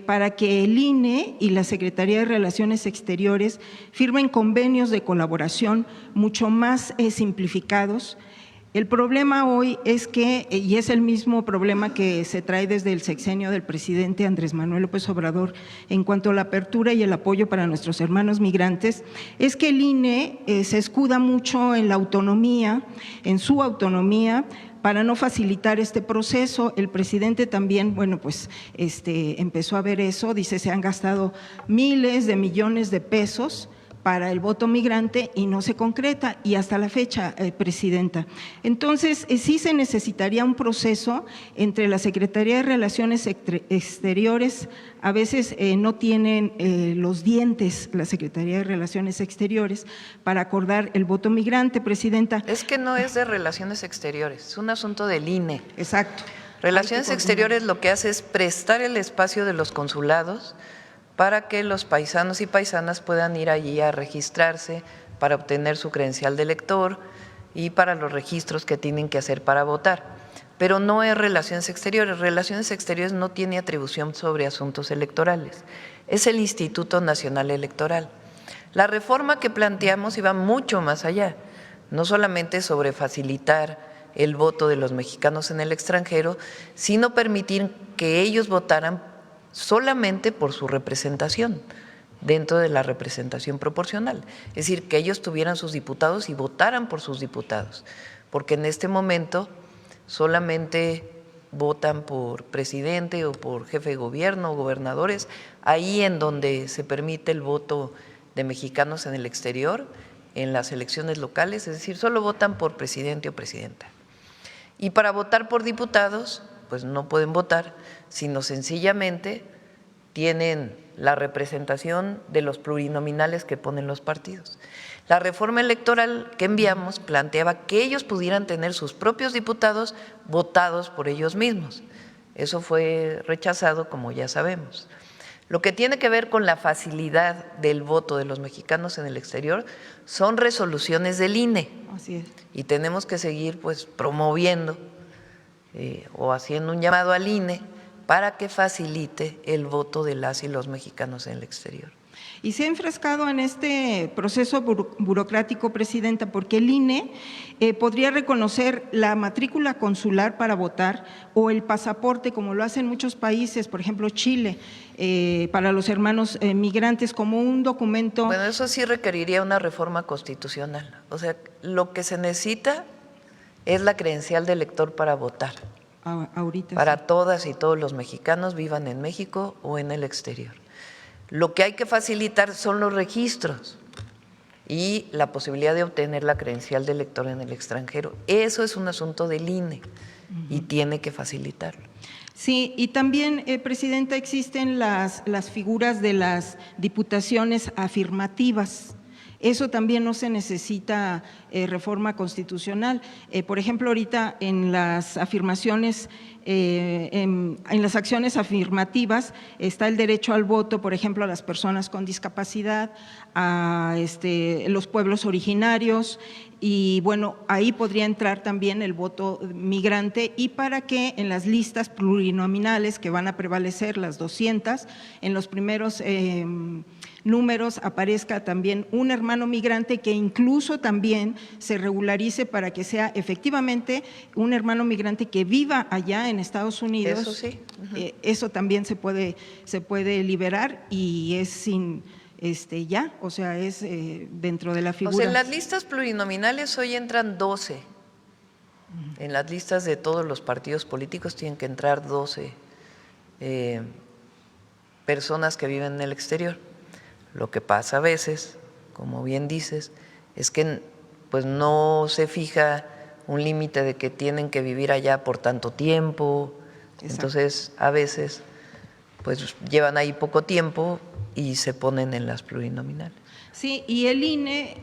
para que el INE y la Secretaría de Relaciones Exteriores firmen convenios de colaboración mucho más simplificados. El problema hoy es que, y es el mismo problema que se trae desde el sexenio del presidente Andrés Manuel López Obrador en cuanto a la apertura y el apoyo para nuestros hermanos migrantes, es que el INE se escuda mucho en la autonomía, en su autonomía, para no facilitar este proceso. El presidente también, bueno, pues empezó a ver eso, dice se han gastado miles de millones de pesos para el voto migrante y no se concreta, y hasta la fecha, Presidenta. Entonces, sí se necesitaría un proceso entre la Secretaría de Relaciones Exteriores, a veces no tienen los dientes la Secretaría de Relaciones Exteriores para acordar el voto migrante, Presidenta. Es que no es de Relaciones Exteriores, es un asunto del INE. Exacto. Relaciones Exteriores lo que hace es prestar el espacio de los consulados para que los paisanos y paisanas puedan ir allí a registrarse para obtener su credencial de elector y para los registros que tienen que hacer para votar. Pero no es Relaciones Exteriores. Relaciones Exteriores no tiene atribución sobre asuntos electorales. Es el Instituto Nacional Electoral. La reforma que planteamos iba mucho más allá, no solamente sobre facilitar el voto de los mexicanos en el extranjero, sino permitir que ellos votaran solamente por su representación, dentro de la representación proporcional. Es decir, que ellos tuvieran sus diputados y votaran por sus diputados, porque en este momento solamente votan por presidente o por jefe de gobierno o gobernadores, ahí en donde se permite el voto de mexicanos en el exterior, en las elecciones locales, es decir, solo votan por presidente o presidenta. Y para votar por diputados, pues no pueden votar, sino sencillamente tienen la representación de los plurinominales que ponen los partidos. La reforma electoral que enviamos planteaba que ellos pudieran tener sus propios diputados votados por ellos mismos. Eso fue rechazado, como ya sabemos. Lo que tiene que ver con la facilidad del voto de los mexicanos en el exterior son resoluciones del INE. Así es. Y tenemos que seguir pues promoviendo o haciendo un llamado al INE para que facilite el voto de las y los mexicanos en el exterior. Y se ha enfrascado en este proceso burocrático, Presidenta, porque el INE podría reconocer la matrícula consular para votar o el pasaporte, como lo hacen muchos países, por ejemplo Chile, para los hermanos migrantes, como un documento. Bueno, eso sí requeriría una reforma constitucional. O sea, lo que se necesita es la credencial de elector para votar. Ahorita para sí. Todas y todos los mexicanos, vivan en México o en el exterior. Lo que hay que facilitar son los registros y la posibilidad de obtener la credencial de elector en el extranjero. Eso es un asunto del INE y tiene que facilitarlo. Sí, y también, Presidenta, existen las figuras de las diputaciones afirmativas. Eso también no se necesita reforma constitucional. Por ejemplo, ahorita en las afirmaciones, en las acciones afirmativas está el derecho al voto, por ejemplo, a las personas con discapacidad, a los pueblos originarios, y bueno, ahí podría entrar también el voto migrante, y para que en las listas plurinominales que van a prevalecer, las 200, en los primeros números aparezca también un hermano migrante, que incluso también se regularice para que sea efectivamente un hermano migrante que viva allá en Estados Unidos. Eso sí. Eso también se puede liberar y es sin ya, o sea, es dentro de la figura. O sea, en las listas plurinominales hoy entran 12. En las listas de todos los partidos políticos tienen que entrar 12 personas que viven en el exterior. Lo que pasa a veces, como bien dices, es que pues no se fija un límite de que tienen que vivir allá por tanto tiempo. Exacto. Entonces, a veces, pues llevan ahí poco tiempo y se ponen en las plurinominales. Sí, y el INE,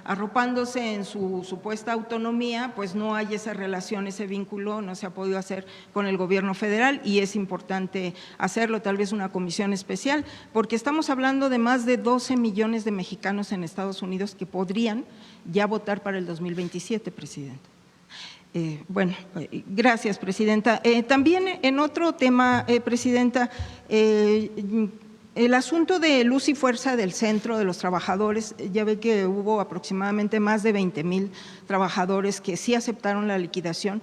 arropándose en su supuesta autonomía, pues no hay esa relación, ese vínculo, no se ha podido hacer con el gobierno federal y es importante hacerlo, tal vez una comisión especial, porque estamos hablando de más de 12 millones de mexicanos en Estados Unidos que podrían ya votar para el 2027, Presidenta. Gracias, Presidenta. También en otro tema, Presidenta, el asunto de luz y fuerza del centro de los trabajadores, ya ve que hubo aproximadamente más de 20,000 trabajadores que sí aceptaron la liquidación.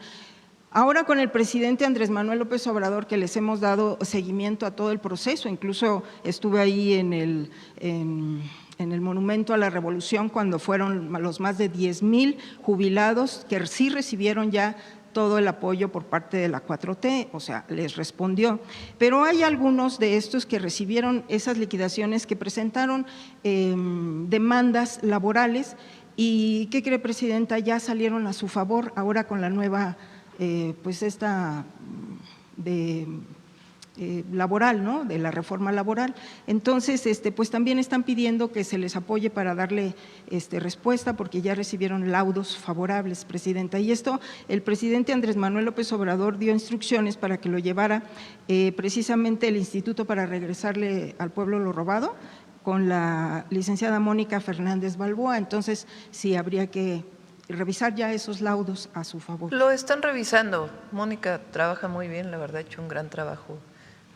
Ahora con el presidente Andrés Manuel López Obrador, que les hemos dado seguimiento a todo el proceso, incluso estuve ahí en el Monumento a la Revolución cuando fueron los más de 10,000 jubilados que sí recibieron ya todo el apoyo por parte de la 4T, o sea, les respondió. Pero hay algunos de estos que recibieron esas liquidaciones que presentaron demandas laborales y, ¿qué cree, Presidenta? Ya salieron a su favor ahora con la nueva, laboral, ¿no? De la reforma laboral. Entonces, pues también están pidiendo que se les apoye para darle respuesta porque ya recibieron laudos favorables, Presidenta. Y esto, el presidente Andrés Manuel López Obrador dio instrucciones para que lo llevara precisamente el Instituto para regresarle al pueblo lo robado con la licenciada Mónica Fernández Balboa. Entonces, sí habría que revisar ya esos laudos a su favor. Lo están revisando. Mónica trabaja muy bien, la verdad, ha hecho un gran trabajo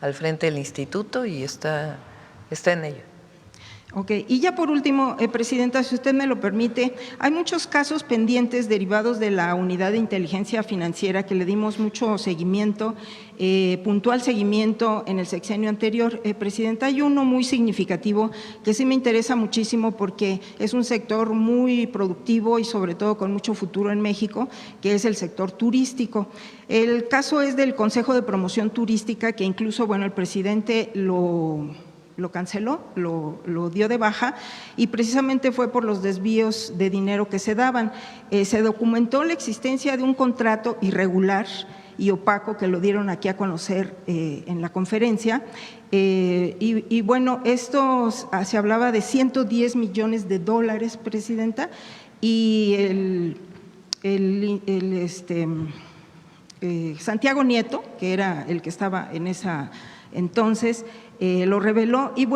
al frente del instituto y está en ello. Ok, y ya por último, Presidenta, si usted me lo permite, hay muchos casos pendientes derivados de la Unidad de Inteligencia Financiera que le dimos mucho seguimiento, puntual seguimiento en el sexenio anterior. Presidenta, hay uno muy significativo que sí me interesa muchísimo porque es un sector muy productivo y sobre todo con mucho futuro en México, que es el sector turístico. El caso es del Consejo de Promoción Turística, que incluso, el presidente lo canceló, lo dio de baja y precisamente fue por los desvíos de dinero que se daban. Se documentó la existencia de un contrato irregular y opaco que lo dieron aquí a conocer en la conferencia. Esto se hablaba de 110 millones de dólares, Presidenta, y Santiago Nieto, que era el que estaba en esa entonces, lo reveló y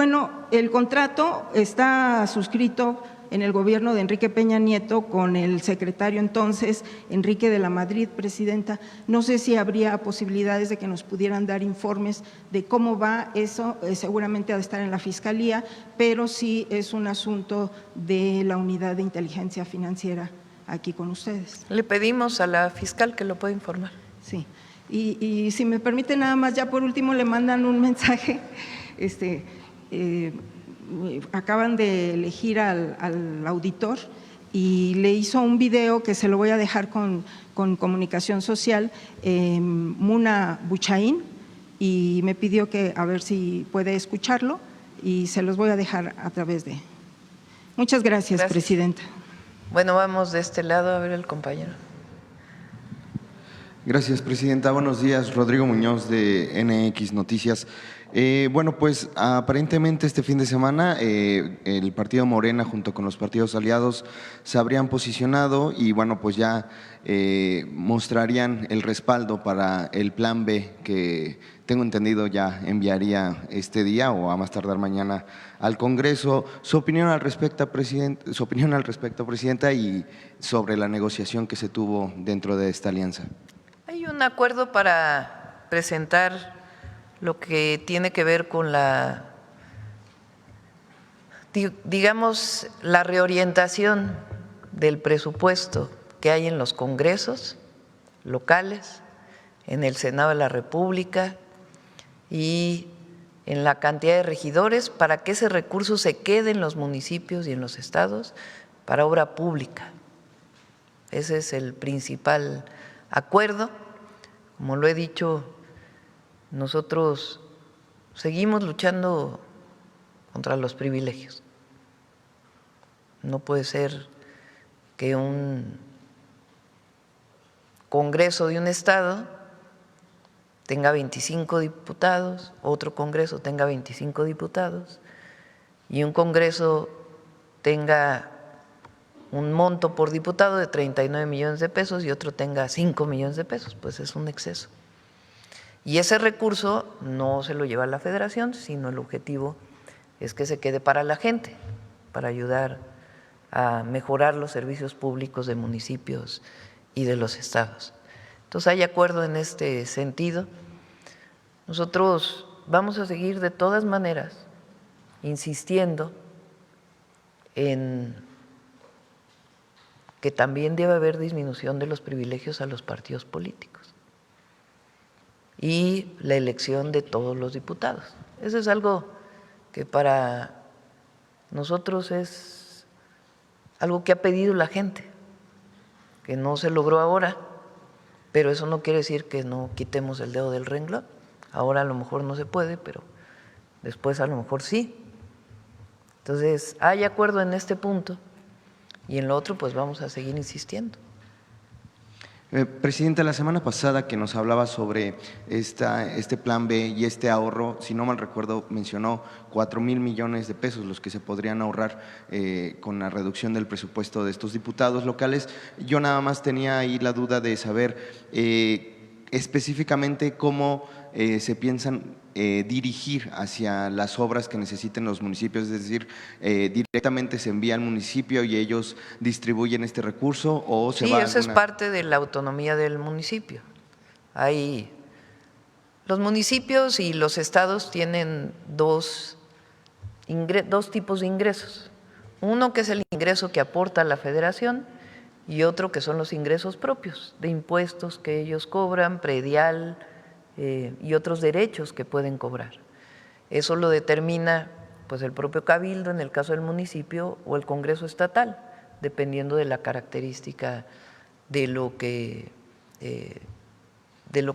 el contrato está suscrito en el gobierno de Enrique Peña Nieto con el secretario entonces, Enrique de la Madrid, Presidenta. No sé si habría posibilidades de que nos pudieran dar informes de cómo va eso, seguramente ha de estar en la Fiscalía, pero sí es un asunto de la Unidad de Inteligencia Financiera aquí con ustedes. Le pedimos a la fiscal que lo pueda informar. Sí. Y si me permite nada más, ya por último le mandan un mensaje, acaban de elegir al auditor y le hizo un video que se lo voy a dejar con Comunicación Social, Muna Buchaín, y me pidió que a ver si puede escucharlo y se los voy a dejar a través de… Muchas gracias, Presidenta. Bueno, vamos de este lado a ver el compañero. Gracias, Presidenta. Buenos días, Rodrigo Muñoz de NX Noticias. Aparentemente este fin de semana el partido Morena junto con los partidos aliados se habrían posicionado y ya mostrarían el respaldo para el plan B que tengo entendido ya enviaría este día o a más tardar mañana al Congreso. Su opinión al respecto, Presidenta, y sobre la negociación que se tuvo dentro de esta alianza. Hay un acuerdo para presentar lo que tiene que ver con la reorientación del presupuesto que hay en los congresos locales, en el Senado de la República y en la cantidad de regidores para que ese recurso se quede en los municipios y en los estados para obra pública. Ese es el principal acuerdo. Como lo he dicho, nosotros seguimos luchando contra los privilegios. No puede ser que un Congreso de un estado tenga 25 diputados, otro Congreso tenga 25 diputados y un Congreso tenga un monto por diputado de 39 millones de pesos y otro tenga 5 millones de pesos, pues es un exceso. Y ese recurso no se lo lleva la Federación, sino el objetivo es que se quede para la gente, para ayudar a mejorar los servicios públicos de municipios y de los estados. Entonces hay acuerdo en este sentido. Nosotros vamos a seguir de todas maneras insistiendo en que también debe haber disminución de los privilegios a los partidos políticos y la elección de todos los diputados. Eso es algo que para nosotros es algo que ha pedido la gente, que no se logró ahora, pero eso no quiere decir que no quitemos el dedo del renglón. Ahora a lo mejor no se puede, pero después a lo mejor sí. Entonces, hay acuerdo en este punto y en lo otro pues vamos a seguir insistiendo. Presidenta, la semana pasada que nos hablaba sobre este plan B y este ahorro, si no mal recuerdo, mencionó 4,000 millones de pesos los que se podrían ahorrar con la reducción del presupuesto de estos diputados locales. Yo nada más tenía ahí la duda de saber específicamente cómo se piensan dirigir hacia las obras que necesiten los municipios, es decir, directamente se envía al municipio y ellos distribuyen este recurso o se va a eso es parte de la autonomía del municipio. Los municipios y los estados tienen dos tipos de ingresos. Uno que es el ingreso que aporta la Federación y otro que son los ingresos propios de impuestos que ellos cobran, predial, y otros derechos que pueden cobrar. Eso lo determina pues el propio cabildo en el caso del municipio o el Congreso estatal, dependiendo de la característica de lo que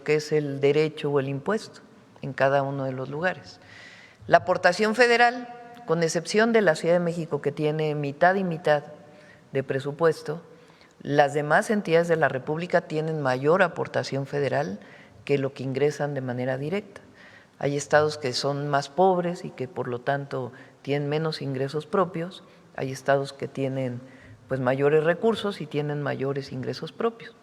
es el derecho o el impuesto en cada uno de los lugares. La aportación federal, con excepción de la Ciudad de México que tiene mitad y mitad de presupuesto, las demás entidades de la República tienen mayor aportación federal que lo que ingresan de manera directa. Hay estados que son más pobres y que por lo tanto tienen menos ingresos propios, hay estados que tienen pues mayores recursos y tienen mayores ingresos propios.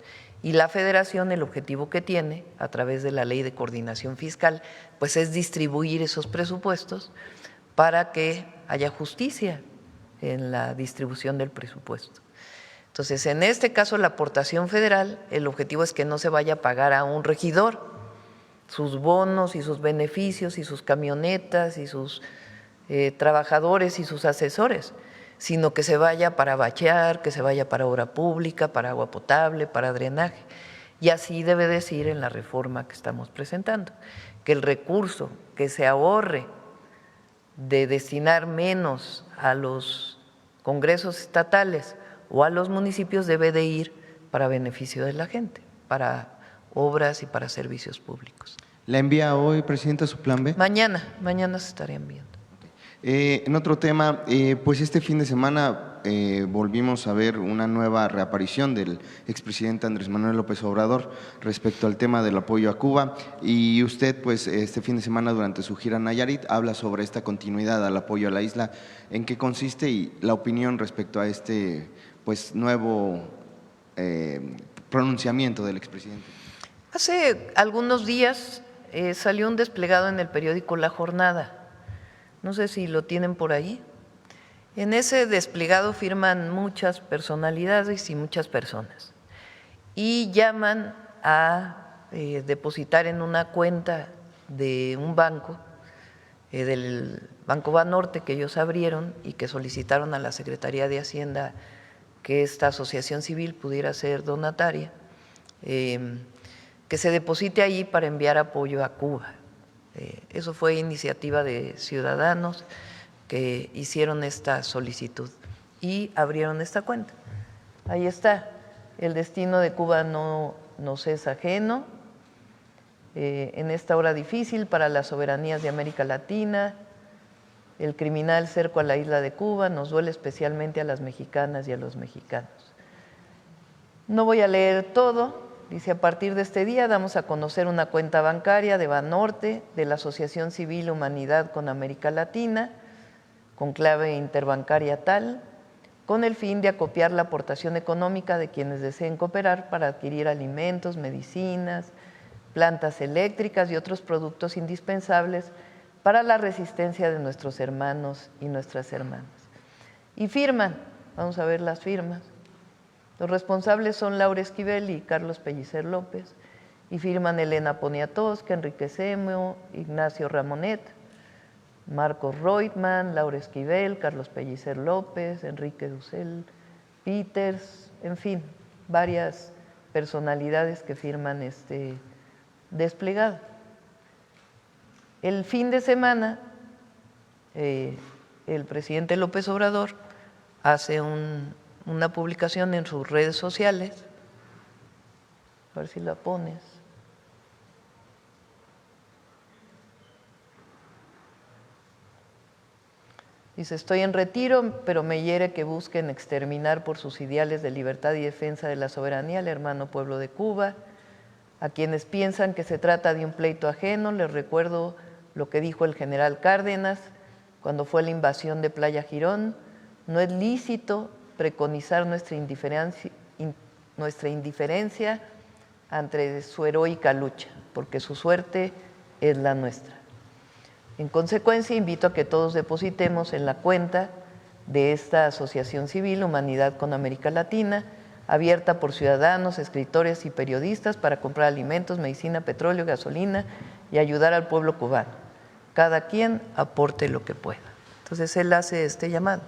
Y la Federación, el objetivo que tiene a través de la Ley de Coordinación Fiscal, pues es distribuir esos presupuestos para que haya justicia en la distribución del presupuesto. Entonces, en este caso, la aportación federal, el objetivo es que no se vaya a pagar a un regidor sus bonos y sus beneficios y sus camionetas y sus trabajadores y sus asesores, sino que se vaya para bachear, que se vaya para obra pública, para agua potable, para drenaje. Y así debe decir en la reforma que estamos presentando, que el recurso que se ahorre de destinar menos a los congresos estatales o a los municipios debe de ir para beneficio de la gente, para obras y para servicios públicos. ¿La envía hoy, Presidenta, su plan B? Mañana se estaría enviando. En otro tema, pues este fin de semana volvimos a ver una nueva reaparición del expresidente Andrés Manuel López Obrador respecto al tema del apoyo a Cuba y usted pues este fin de semana durante su gira en Nayarit habla sobre esta continuidad al apoyo a la isla, en qué consiste y la opinión respecto a este pues nuevo pronunciamiento del expresidente. Hace algunos días salió un desplegado en el periódico La Jornada. No sé si lo tienen por ahí. En ese desplegado firman muchas personalidades y muchas personas y llaman a depositar en una cuenta de un banco, del Banco Banorte que ellos abrieron y que solicitaron a la Secretaría de Hacienda que esta asociación civil pudiera ser donataria, que se deposite ahí para enviar apoyo a Cuba. Eso fue iniciativa de ciudadanos que hicieron esta solicitud y abrieron esta cuenta. Ahí está, el destino de Cuba no nos es ajeno, en esta hora difícil para las soberanías de América Latina, el criminal cerco a la isla de Cuba nos duele especialmente a las mexicanas y a los mexicanos. No voy a leer todo. Dice, a partir de este día damos a conocer una cuenta bancaria de Banorte, de la Asociación Civil Humanidad con América Latina, con clave interbancaria tal, con el fin de acopiar la aportación económica de quienes deseen cooperar para adquirir alimentos, medicinas, plantas eléctricas y otros productos indispensables para la resistencia de nuestros hermanos y nuestras hermanas. Y firman, vamos a ver las firmas. Los responsables son Laura Esquivel y Carlos Pellicer López, y firman Elena Poniatowska, Enrique Semo, Ignacio Ramonet, Marcos Reutemann, Laura Esquivel, Carlos Pellicer López, Enrique Dussel, Peters, en fin, varias personalidades que firman este desplegado. El fin de semana, el presidente López Obrador hace una publicación en sus redes sociales, a ver si la pones. Dice, estoy en retiro, pero me hiere que busquen exterminar por sus ideales de libertad y defensa de la soberanía al hermano pueblo de Cuba. A quienes piensan que se trata de un pleito ajeno, les recuerdo lo que dijo el general Cárdenas cuando fue la invasión de Playa Girón. No es lícito preconizar nuestra indiferencia ante su heroica lucha, porque su suerte es la nuestra. En consecuencia, invito a que todos depositemos en la cuenta de esta Asociación Civil Humanidad con América Latina, abierta por ciudadanos, escritores y periodistas para comprar alimentos, medicina, petróleo, gasolina y ayudar al pueblo cubano. Cada quien aporte lo que pueda. Entonces, él hace este llamado.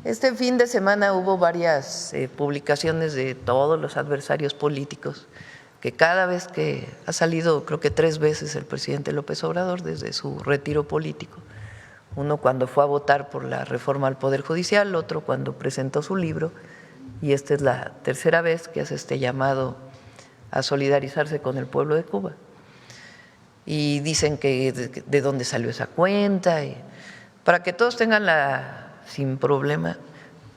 Este fin de semana hubo varias publicaciones de todos los adversarios políticos, que cada vez que ha salido, creo que 3 veces el presidente López Obrador desde su retiro político, uno cuando fue a votar por la reforma al Poder Judicial, otro cuando presentó su libro, y esta es la 3ª vez que hace este llamado a solidarizarse con el pueblo de Cuba. Y dicen que de dónde salió esa cuenta, y para que todos tengan sin problema,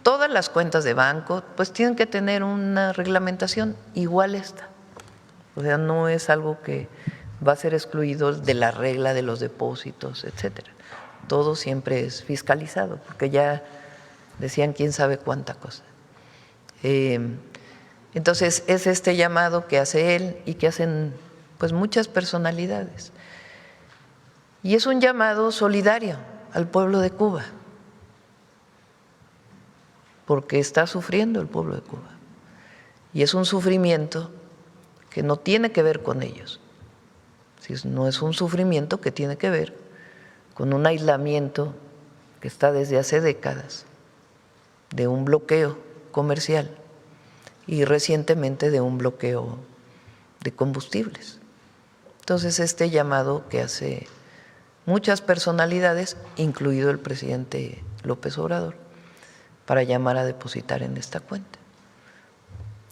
todas las cuentas de banco pues tienen que tener una reglamentación igual a esta. O sea, no es algo que va a ser excluido de la regla de los depósitos, etcétera. Todo siempre es fiscalizado, porque ya decían quién sabe cuánta cosa. Entonces, es este llamado que hace él y que hacen pues muchas personalidades. Y es un llamado solidario al pueblo de Cuba, porque está sufriendo el pueblo de Cuba. Y es un sufrimiento que no tiene que ver con ellos, no es un sufrimiento que tiene que ver con un aislamiento que está desde hace décadas, de un bloqueo comercial y recientemente de un bloqueo de combustibles. Entonces, este llamado que hace muchas personalidades, incluido el presidente López Obrador, para llamar a depositar en esta cuenta.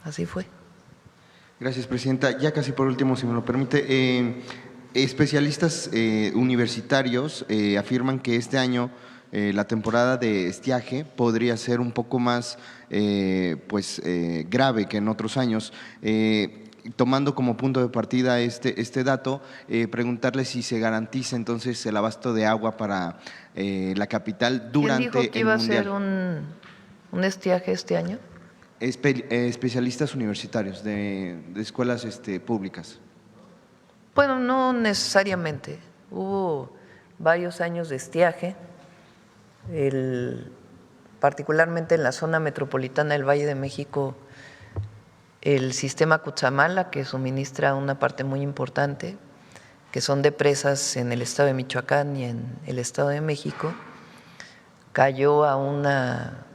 Así fue. Gracias, presidenta. Ya casi por último, si me lo permite, especialistas universitarios afirman que este año la temporada de estiaje podría ser un poco más grave que en otros años. Tomando como punto de partida este dato, preguntarle si se garantiza entonces el abasto de agua para la capital durante el Mundial. ¿Quién dijo que iba a ser un estiaje este año? Especialistas universitarios de escuelas públicas. Bueno, no necesariamente. Hubo varios años de estiaje, particularmente en la zona metropolitana del Valle de México. El sistema Cutzamala, que suministra una parte muy importante, que son de presas en el estado de Michoacán y en el estado de México, cayó a una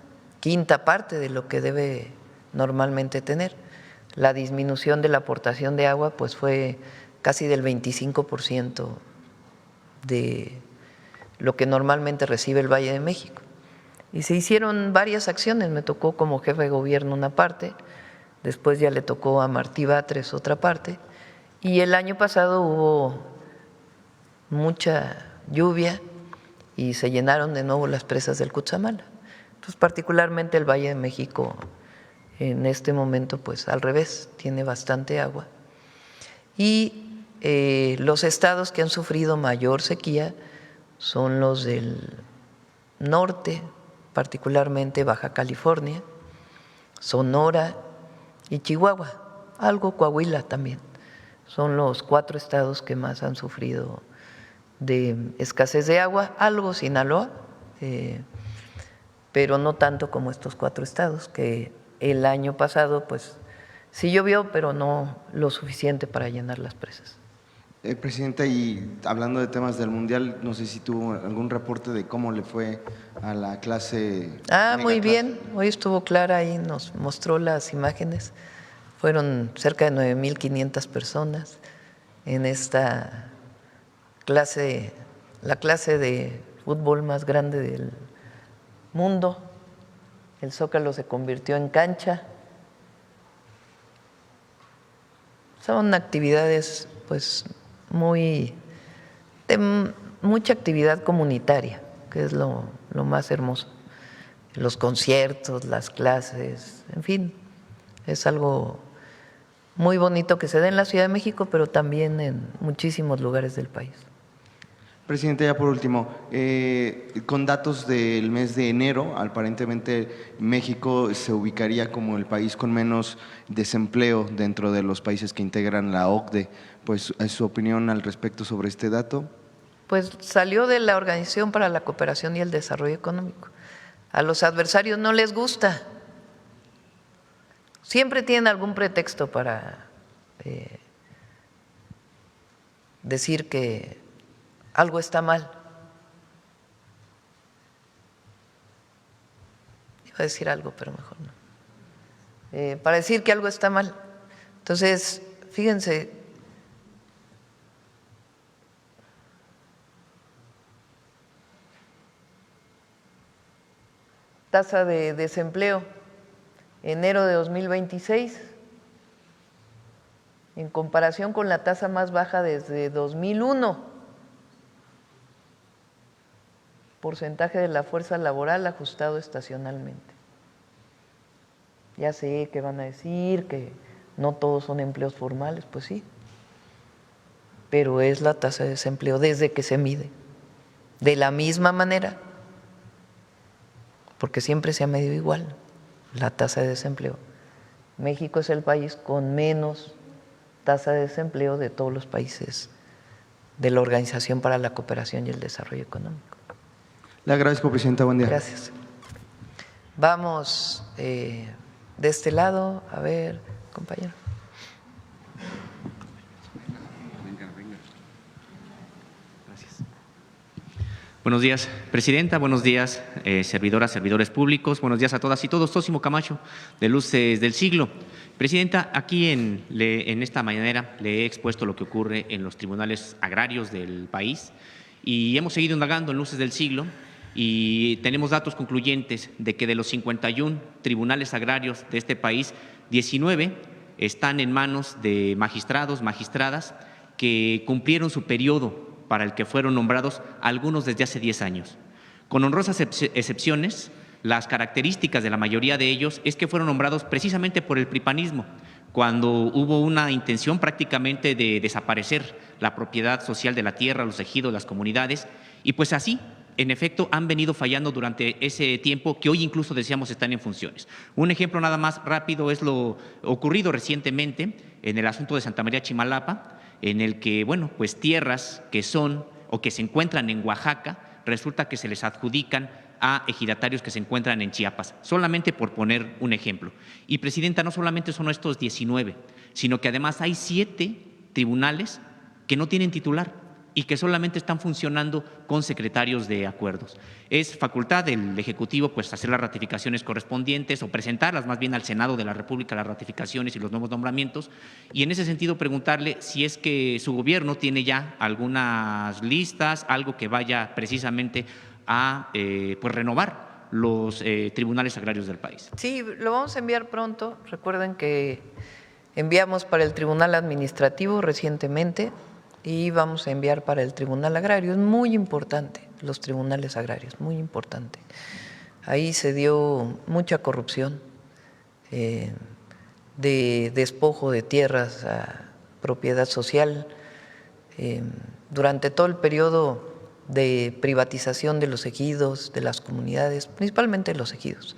quinta parte de lo que debe normalmente tener. La disminución de la aportación de agua pues fue casi del 25% de lo que normalmente recibe el Valle de México. Y se hicieron varias acciones, me tocó como jefe de gobierno una parte, después ya le tocó a Martí Batres otra parte, y el año pasado hubo mucha lluvia y se llenaron de nuevo las presas del Cutzamala. Entonces, particularmente el Valle de México En este momento, pues al revés, tiene bastante agua. Y los estados que han sufrido mayor sequía son los del norte, particularmente Baja California, Sonora y Chihuahua, algo Coahuila también. Son los 4 estados que más han sufrido de escasez de agua, algo Sinaloa, pero no tanto como estos 4 estados, que el año pasado pues sí llovió, pero no lo suficiente para llenar las presas. Presidenta, y hablando de temas del Mundial, no sé si tuvo algún reporte de cómo le fue a la clase. Muy bien, hoy estuvo Clara ahí, nos mostró las imágenes. Fueron cerca de 9,500 personas en esta clase, la clase de fútbol más grande del mundo. El Zócalo se convirtió en cancha. Son actividades pues de mucha actividad comunitaria, que es lo más hermoso. Los conciertos, las clases, en fin, es algo muy bonito que se da en la Ciudad de México, pero también en muchísimos lugares del país. Presidente, ya por último, con datos del mes de enero, aparentemente México se ubicaría como el país con menos desempleo dentro de los países que integran la OCDE. Pues, ¿su opinión al respecto sobre este dato? Pues salió de la Organización para la Cooperación y el Desarrollo Económico. A los adversarios no les gusta. Siempre tienen algún pretexto para decir que algo está mal. Iba a decir algo, pero mejor no. Para decir que algo está mal. Entonces, fíjense, tasa de desempleo, enero de 2026, en comparación con la tasa más baja desde 2001. Porcentaje de la fuerza laboral ajustado estacionalmente. Ya sé que van a decir que no todos son empleos formales, pues sí, pero es la tasa de desempleo desde que se mide. De la misma manera, porque siempre se ha medido igual la tasa de desempleo. México es el país con menos tasa de desempleo de todos los países de la Organización para la Cooperación y el Desarrollo Económico. Le agradezco, Presidenta. Buen día. Gracias. Vamos de este lado, a ver, compañero. Buenos días, Presidenta. Buenos días, servidoras, servidores públicos. Buenos días a todas y todos. Tósimo Camacho, de Luces del Siglo. Presidenta, aquí en esta mañanera le he expuesto lo que ocurre en los tribunales agrarios del país y hemos seguido indagando en Luces del Siglo y tenemos datos concluyentes de que de los 51 tribunales agrarios de este país, 19 están en manos de magistrados, magistradas que cumplieron su periodo para el que fueron nombrados, algunos desde hace 10 años. Con honrosas excepciones, las características de la mayoría de ellos es que fueron nombrados precisamente por el pripanismo, cuando hubo una intención prácticamente de desaparecer la propiedad social de la tierra, los ejidos, las comunidades, y pues así, en efecto, han venido fallando durante ese tiempo que hoy incluso decíamos están en funciones. Un ejemplo nada más rápido es lo ocurrido recientemente en el asunto de Santa María Chimalapa, en el que, bueno, pues tierras que son o que se encuentran en Oaxaca, resulta que se les adjudican a ejidatarios que se encuentran en Chiapas, solamente por poner un ejemplo. Y, Presidenta, no solamente son estos 19, sino que además hay 7 tribunales que no tienen titular y que solamente están funcionando con secretarios de acuerdos. Es facultad del Ejecutivo pues hacer las ratificaciones correspondientes o presentarlas más bien al Senado de la República, las ratificaciones y los nuevos nombramientos, y en ese sentido preguntarle si es que su gobierno tiene ya algunas listas, algo que vaya precisamente a pues renovar los tribunales agrarios del país. Sí, lo vamos a enviar pronto. Recuerden que enviamos para el Tribunal Administrativo recientemente y vamos a enviar para el Tribunal Agrario. Es muy importante, los tribunales agrarios, muy importante. Ahí se dio mucha corrupción de despojo de tierras a propiedad social, durante todo el periodo de privatización de los ejidos, de las comunidades, principalmente los ejidos.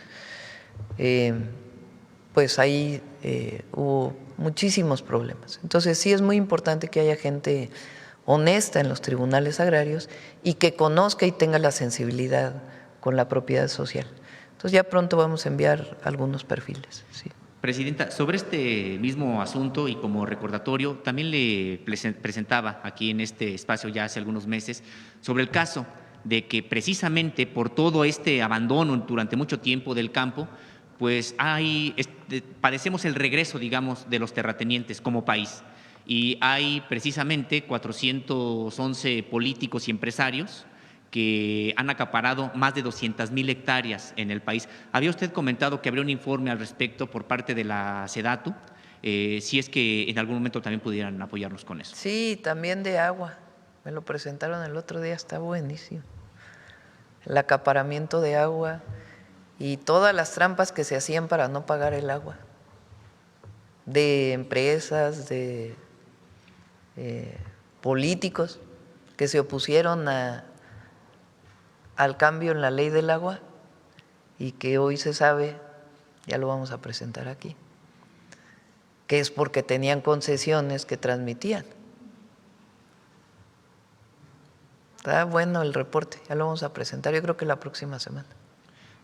Pues ahí hubo muchísimos problemas. Entonces sí es muy importante que haya gente honesta en los tribunales agrarios y que conozca y tenga la sensibilidad con la propiedad social. Entonces ya pronto vamos a enviar algunos perfiles. Sí. Presidenta, sobre este mismo asunto y como recordatorio, también le presentaba aquí en este espacio ya hace algunos meses sobre el caso de que precisamente por todo este abandono durante mucho tiempo del campo, pues padecemos el regreso, digamos, de los terratenientes como país. Y hay precisamente 411 políticos y empresarios que han acaparado más de 200,000 hectáreas en el país. Había usted comentado que habría un informe al respecto por parte de la SEDATU, si es que en algún momento también pudieran apoyarnos con eso. Sí, también de agua. Me lo presentaron el otro día, está buenísimo. El acaparamiento de agua y todas las trampas que se hacían para no pagar el agua, de empresas, de políticos que se opusieron al cambio en la ley del agua y que hoy se sabe, ya lo vamos a presentar aquí, que es porque tenían concesiones que transmitían. Está bueno el reporte, ya lo vamos a presentar, yo creo que la próxima semana.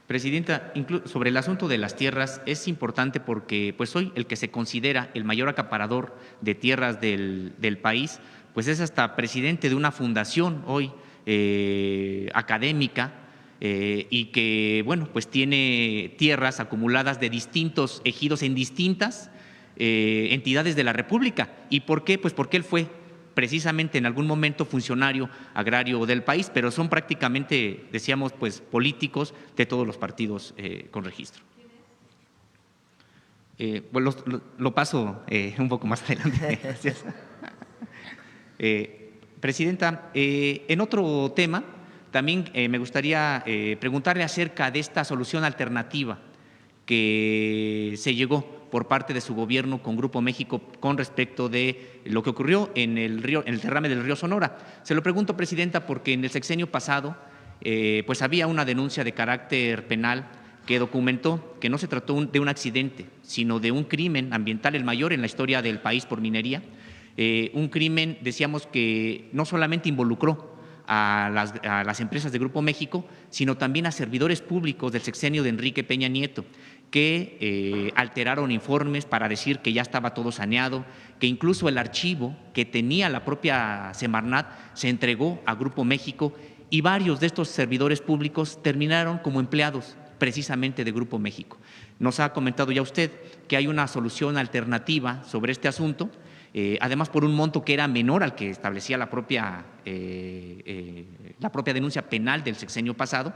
Presidenta, sobre el asunto de las tierras es importante porque pues hoy el que se considera el mayor acaparador de tierras del país, pues es hasta presidente de una fundación hoy académica y que bueno pues tiene tierras acumuladas de distintos ejidos en distintas entidades de la República. ¿Y por qué? Pues porque él fue precisamente en algún momento funcionario agrario del país, pero son prácticamente, decíamos, pues políticos de todos los partidos con registro. Bueno, lo paso un poco más adelante. Gracias. Presidenta, en otro tema, también me gustaría preguntarle acerca de esta solución alternativa que se llegó por parte de su gobierno con Grupo México con respecto de lo que ocurrió en el derrame del río Sonora. Se lo pregunto, Presidenta, porque en el sexenio pasado pues había una denuncia de carácter penal que documentó que no se trató de un accidente, sino de un crimen ambiental, el mayor en la historia del país por minería. Un crimen, decíamos, que no solamente involucró a las empresas de Grupo México, sino también a servidores públicos del sexenio de Enrique Peña Nieto, que alteraron informes para decir que ya estaba todo saneado, que incluso el archivo que tenía la propia Semarnat se entregó a Grupo México y varios de estos servidores públicos terminaron como empleados precisamente de Grupo México. Nos ha comentado ya usted que hay una solución alternativa sobre este asunto, además por un monto que era menor al que establecía la propia denuncia penal del sexenio pasado.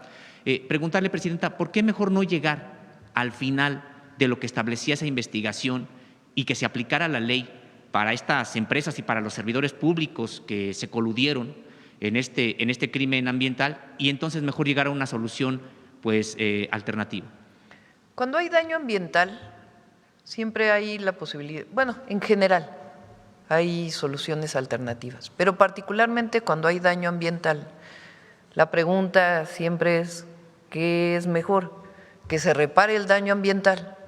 Preguntarle, Presidenta, ¿por qué mejor no llegar al final de lo que establecía esa investigación y que se aplicara la ley para estas empresas y para los servidores públicos que se coludieron en este crimen ambiental y entonces mejor llegar a una solución pues alternativa? Cuando hay daño ambiental, siempre hay la posibilidad, bueno, en general hay soluciones alternativas, pero particularmente cuando hay daño ambiental, la pregunta siempre es, ¿qué es mejor? ¿Que se repare el daño ambiental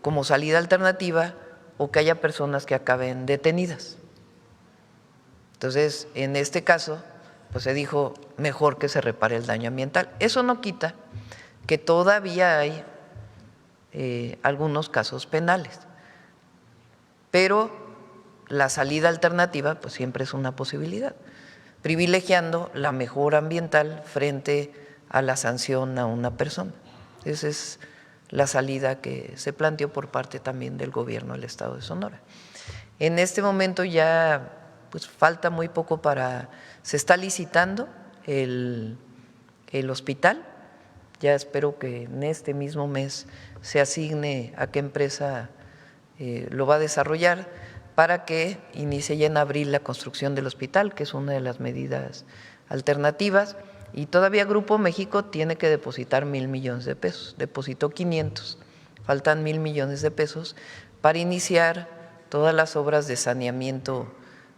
como salida alternativa o que haya personas que acaben detenidas? Entonces, en este caso, pues se dijo mejor que se repare el daño ambiental. Eso no quita que todavía hay algunos casos penales, pero la salida alternativa pues siempre es una posibilidad, privilegiando la mejora ambiental frente a la sanción a una persona. Esa es la salida que se planteó por parte también del gobierno del Estado de Sonora. En este momento ya pues falta muy poco se está licitando el hospital, ya espero que en este mismo mes se asigne a qué empresa lo va a desarrollar para que inicie ya en abril la construcción del hospital, que es una de las medidas alternativas. Y todavía Grupo México tiene que depositar 1,000 millones de pesos. Depositó 500, faltan 1,000 millones de pesos para iniciar todas las obras de saneamiento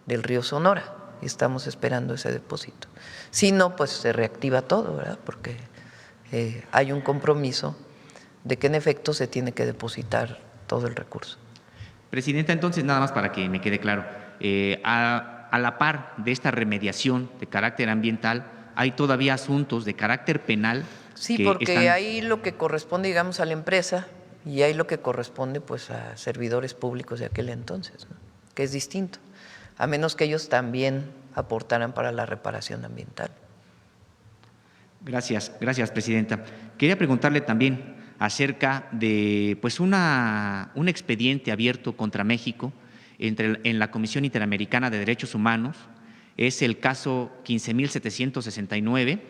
del río Sonora. Y estamos esperando ese depósito. Si no, pues se reactiva todo, ¿verdad? Porque hay un compromiso de que en efecto se tiene que depositar todo el recurso. Presidenta, entonces, nada más para que me quede claro, a la par de esta remediación de carácter ambiental, ¿hay todavía asuntos de carácter penal? Sí, porque ahí lo que corresponde, digamos, a la empresa y ahí lo que corresponde pues a servidores públicos de aquel entonces, ¿no? Que es distinto, a menos que ellos también aportaran para la reparación ambiental. Gracias, Presidenta. Quería preguntarle también acerca de pues un expediente abierto contra México en la Comisión Interamericana de Derechos Humanos. Es el caso 15.769,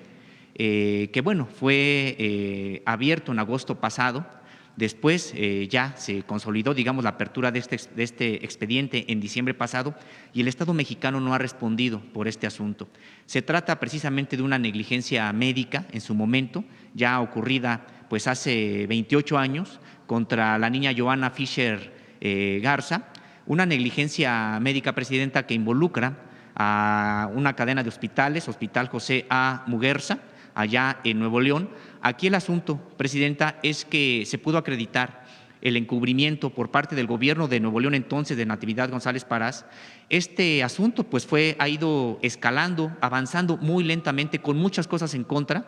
que bueno, fue abierto en agosto pasado. Después ya se consolidó, digamos, la apertura de este expediente en diciembre pasado y el Estado mexicano no ha respondido por este asunto. Se trata precisamente de una negligencia médica en su momento, ya ocurrida pues hace 28 años contra la niña Johanna Fisher Garza, una negligencia médica, Presidenta, que involucra a una cadena de hospitales, Hospital José A. Muguerza, allá en Nuevo León. Aquí el asunto, Presidenta, es que se pudo acreditar el encubrimiento por parte del gobierno de Nuevo León entonces, de Natividad González Parás. Este asunto pues ha ido escalando, avanzando muy lentamente, con muchas cosas en contra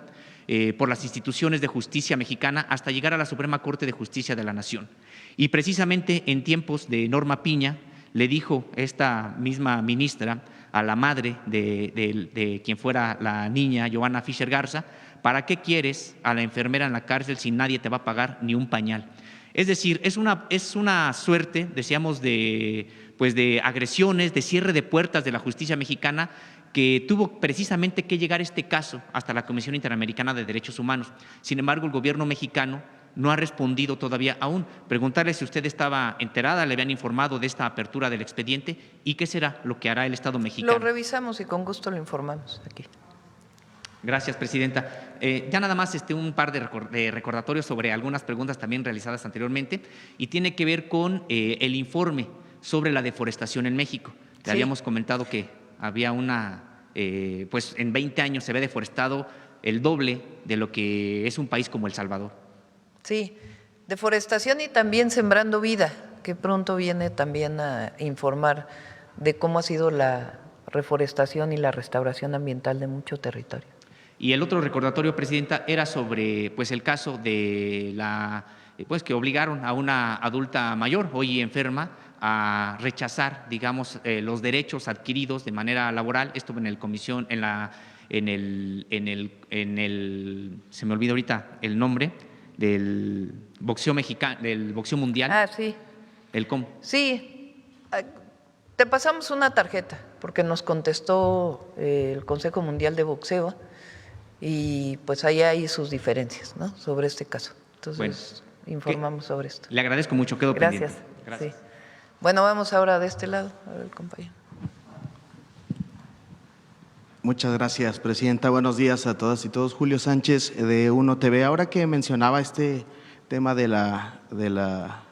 por las instituciones de justicia mexicana, hasta llegar a la Suprema Corte de Justicia de la Nación. Y precisamente en tiempos de Norma Piña le dijo esta misma ministra a la madre de quien fuera la niña, Johanna Fisher Garza: ¿para qué quieres a la enfermera en la cárcel si nadie te va a pagar ni un pañal? Es decir, es una suerte, decíamos, de agresiones, de cierre de puertas de la justicia mexicana, que tuvo precisamente que llegar este caso hasta la Comisión Interamericana de Derechos Humanos. Sin embargo, el gobierno mexicano no ha respondido todavía aún. Preguntarle si usted estaba enterada, le habían informado de esta apertura del expediente y qué será lo que hará el Estado mexicano. Lo revisamos y con gusto lo informamos aquí. Gracias, Presidenta. Ya nada más un par de recordatorios sobre algunas preguntas también realizadas anteriormente, y tiene que ver con el informe sobre la deforestación en México. Le habíamos comentado que había pues en 20 años se había deforestado el doble de lo que es un país como El Salvador. Sí, deforestación y también Sembrando Vida, que pronto viene también a informar de cómo ha sido la reforestación y la restauración ambiental de mucho territorio. Y el otro recordatorio, Presidenta, era sobre pues el caso de pues que obligaron a una adulta mayor, hoy enferma, a rechazar, digamos, los derechos adquiridos de manera laboral. Esto en el comisión, se me olvida ahorita el nombre del boxeo mexicano, del boxeo mundial. Ah, sí. Sí, te pasamos una tarjeta porque nos contestó el Consejo Mundial de Boxeo y pues ahí hay sus diferencias, ¿no?, sobre este caso. Entonces, informamos sobre esto. Le agradezco mucho, quedo pendiente. Gracias. Sí. Bueno, vamos ahora de este lado, a ver el compañero. Muchas gracias, Presidenta. Buenos días a todas y todos. Julio Sánchez, de Uno TV. Ahora que mencionaba este tema de la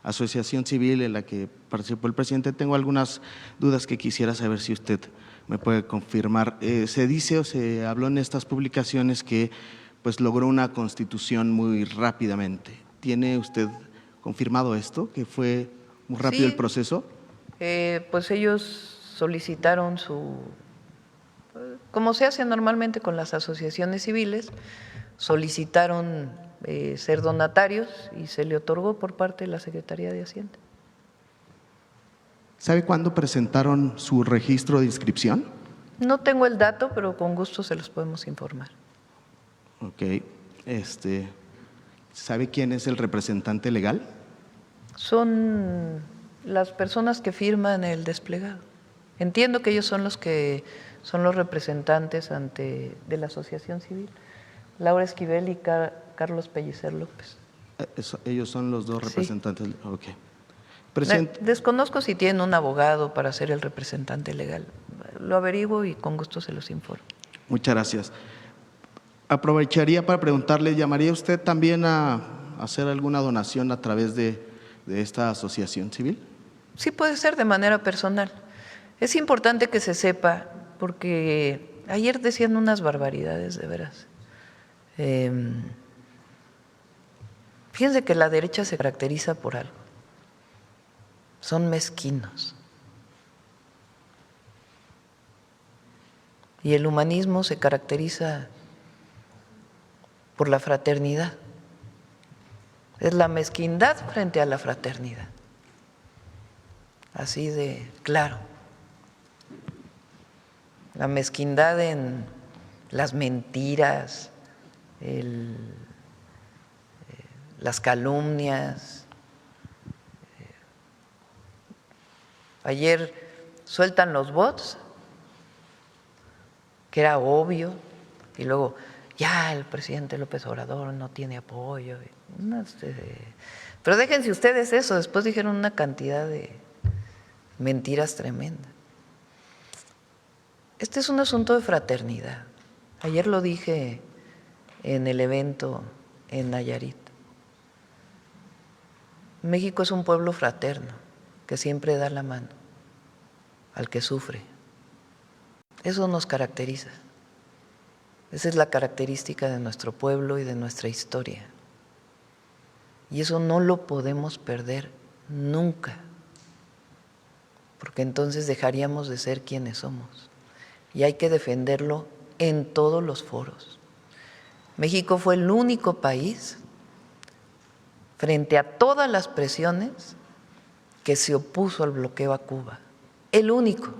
asociación civil en la que participó el presidente, tengo algunas dudas que quisiera saber si usted me puede confirmar. Se dice o se habló en estas publicaciones que pues logró una constitución muy rápidamente. ¿Tiene usted confirmado esto, que fue muy rápido el proceso? Pues ellos solicitaron como se hace normalmente con las asociaciones civiles, solicitaron ser donatarios y se le otorgó por parte de la Secretaría de Hacienda. ¿Sabe cuándo presentaron su registro de inscripción? No tengo el dato, pero con gusto se los podemos informar. Ok. ¿Sabe quién es el representante legal? Son las personas que firman el desplegado. Entiendo que ellos son los representantes de la asociación civil. Laura Esquivel y Carlos Pellicer López. Ellos son los dos representantes. Sí. Okay. Desconozco si tienen un abogado para ser el representante legal. Lo averiguo y con gusto se los informo. Muchas gracias. Aprovecharía para preguntarle, ¿llamaría usted también a hacer alguna donación a través de esta asociación civil? Sí, puede ser de manera personal. Es importante que se sepa, porque ayer decían unas barbaridades, de veras. Fíjense que la derecha se caracteriza por algo. Son mezquinos. Y el humanismo se caracteriza por la fraternidad. Es la mezquindad frente a la fraternidad. Así de claro. La mezquindad en las mentiras, las calumnias. Ayer sueltan los bots, que era obvio, y luego ya el presidente López Obrador no tiene apoyo. Pero déjense ustedes eso, después dijeron una cantidad de mentiras tremendas. Este es un asunto de fraternidad. Ayer lo dije en el evento en Nayarit. México es un pueblo fraterno que siempre da la mano al que sufre. Eso nos caracteriza. Esa es la característica de nuestro pueblo y de nuestra historia. Y eso no lo podemos perder nunca, porque entonces dejaríamos de ser quienes somos. Y hay que defenderlo en todos los foros. México fue el único país, frente a todas las presiones, que se opuso al bloqueo a Cuba. El único.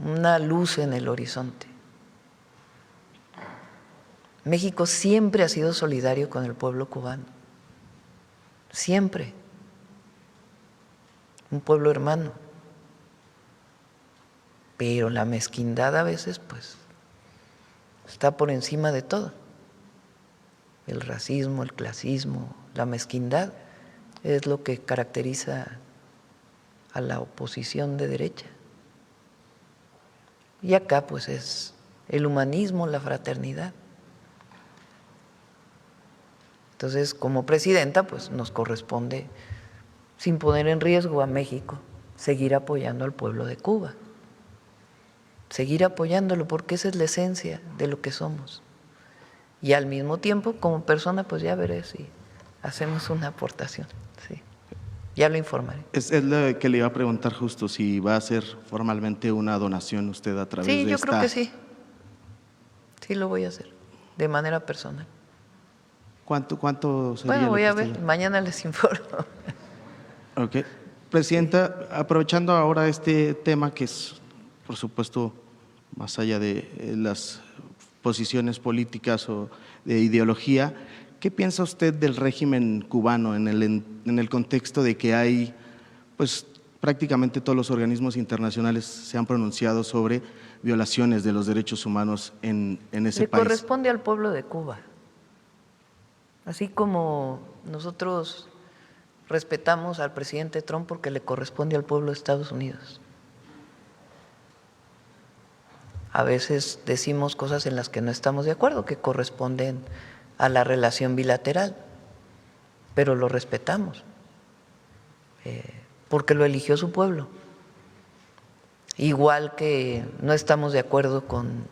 Una luz en el horizonte. México siempre ha sido solidario con el pueblo cubano. Siempre. Un pueblo hermano. Pero la mezquindad a veces, pues, está por encima de todo. El racismo, el clasismo, la mezquindad es lo que caracteriza a la oposición de derecha. Y acá, pues, es el humanismo, la fraternidad. Entonces, como presidenta, pues, nos corresponde, sin poner en riesgo a México, seguir apoyando al pueblo de Cuba. Seguir apoyándolo, porque esa es la esencia de lo que somos. Y al mismo tiempo, como persona, pues ya veré si hacemos una aportación. Sí. Ya lo informaré. Es lo que le iba a preguntar justo, si va a hacer formalmente una donación usted a través de esta… Sí, yo creo que sí. Sí lo voy a hacer, de manera personal. ¿Cuánto sería? Bueno, voy a ver, mañana les informo. Ok. Presidenta, aprovechando ahora este tema que es, por supuesto, más allá de las posiciones políticas o de ideología, ¿qué piensa usted del régimen cubano en el contexto de que hay, pues prácticamente todos los organismos internacionales se han pronunciado sobre violaciones de los derechos humanos en ese país? Le corresponde al pueblo de Cuba. Así como nosotros respetamos al presidente Trump porque le corresponde al pueblo de Estados Unidos. A veces decimos cosas en las que no estamos de acuerdo, que corresponden a la relación bilateral, pero lo respetamos, porque lo eligió su pueblo. Igual que no estamos de acuerdo con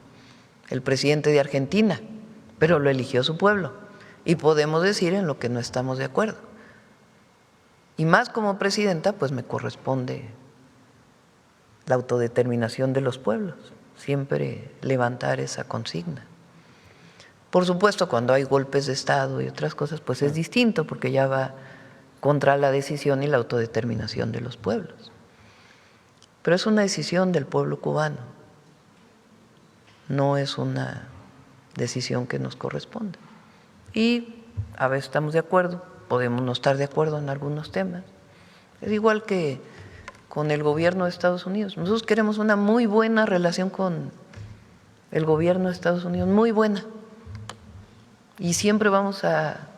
el presidente de Argentina, pero lo eligió su pueblo. Y podemos decir en lo que no estamos de acuerdo. Y más como presidenta, pues me corresponde la autodeterminación de los pueblos, siempre levantar esa consigna. Por supuesto, cuando hay golpes de Estado y otras cosas, pues es distinto, porque ya va contra la decisión y la autodeterminación de los pueblos. Pero es una decisión del pueblo cubano, no es una decisión que nos corresponde. Y a veces estamos de acuerdo, podemos no estar de acuerdo en algunos temas. Es igual que con el gobierno de Estados Unidos. Nosotros queremos una muy buena relación con el gobierno de Estados Unidos, muy buena. Y siempre vamos a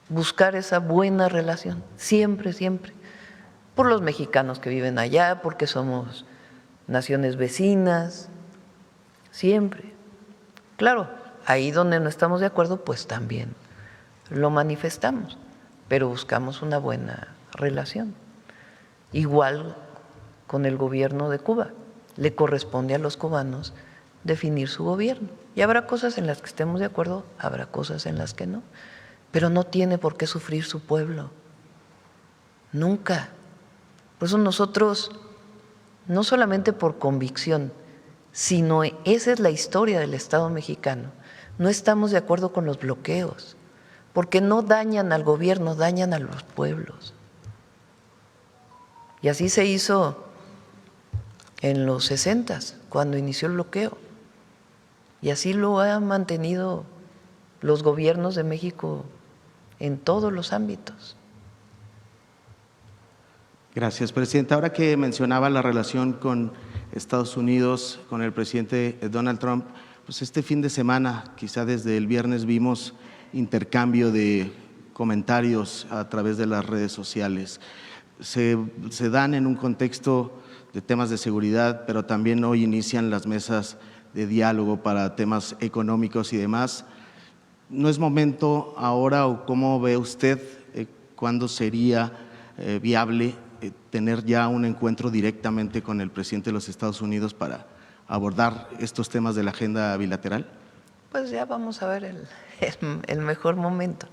buscar esa buena relación, siempre, siempre. Por los mexicanos que viven allá, porque somos naciones vecinas, siempre. Claro, ahí donde no estamos de acuerdo, pues también lo manifestamos, pero buscamos una buena relación. Igual con el gobierno de Cuba, le corresponde a los cubanos definir su gobierno. Y habrá cosas en las que estemos de acuerdo, habrá cosas en las que no, pero no tiene por qué sufrir su pueblo, nunca. Por eso nosotros, no solamente por convicción, sino esa es la historia del Estado mexicano, no estamos de acuerdo con los bloqueos, porque no dañan al gobierno, dañan a los pueblos. Y así se hizo en los 60s, cuando inició el bloqueo. Y así lo han mantenido los gobiernos de México en todos los ámbitos. Gracias, presidenta. Ahora que mencionaba la relación con Estados Unidos, con el presidente Donald Trump, pues este fin de semana, quizá desde el viernes, vimos intercambio de comentarios a través de las redes sociales. Se dan en un contexto de temas de seguridad, pero también hoy inician las mesas de diálogo para temas económicos y demás. ¿No es momento ahora, o cómo ve usted cuándo sería viable tener ya un encuentro directamente con el presidente de los Estados Unidos para abordar estos temas de la agenda bilateral? Pues ya vamos a ver el mejor momento.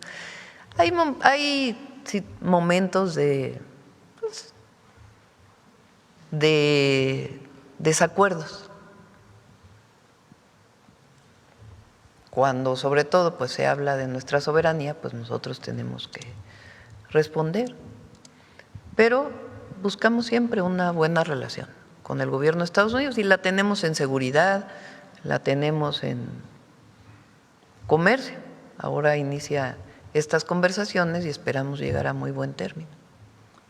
Hay sí, momentos de desacuerdos, cuando sobre todo pues se habla de nuestra soberanía, pues nosotros tenemos que responder, pero buscamos siempre una buena relación con el gobierno de Estados Unidos y la tenemos en seguridad, la tenemos en comercio. Ahora inicia estas conversaciones y esperamos llegar a muy buen término.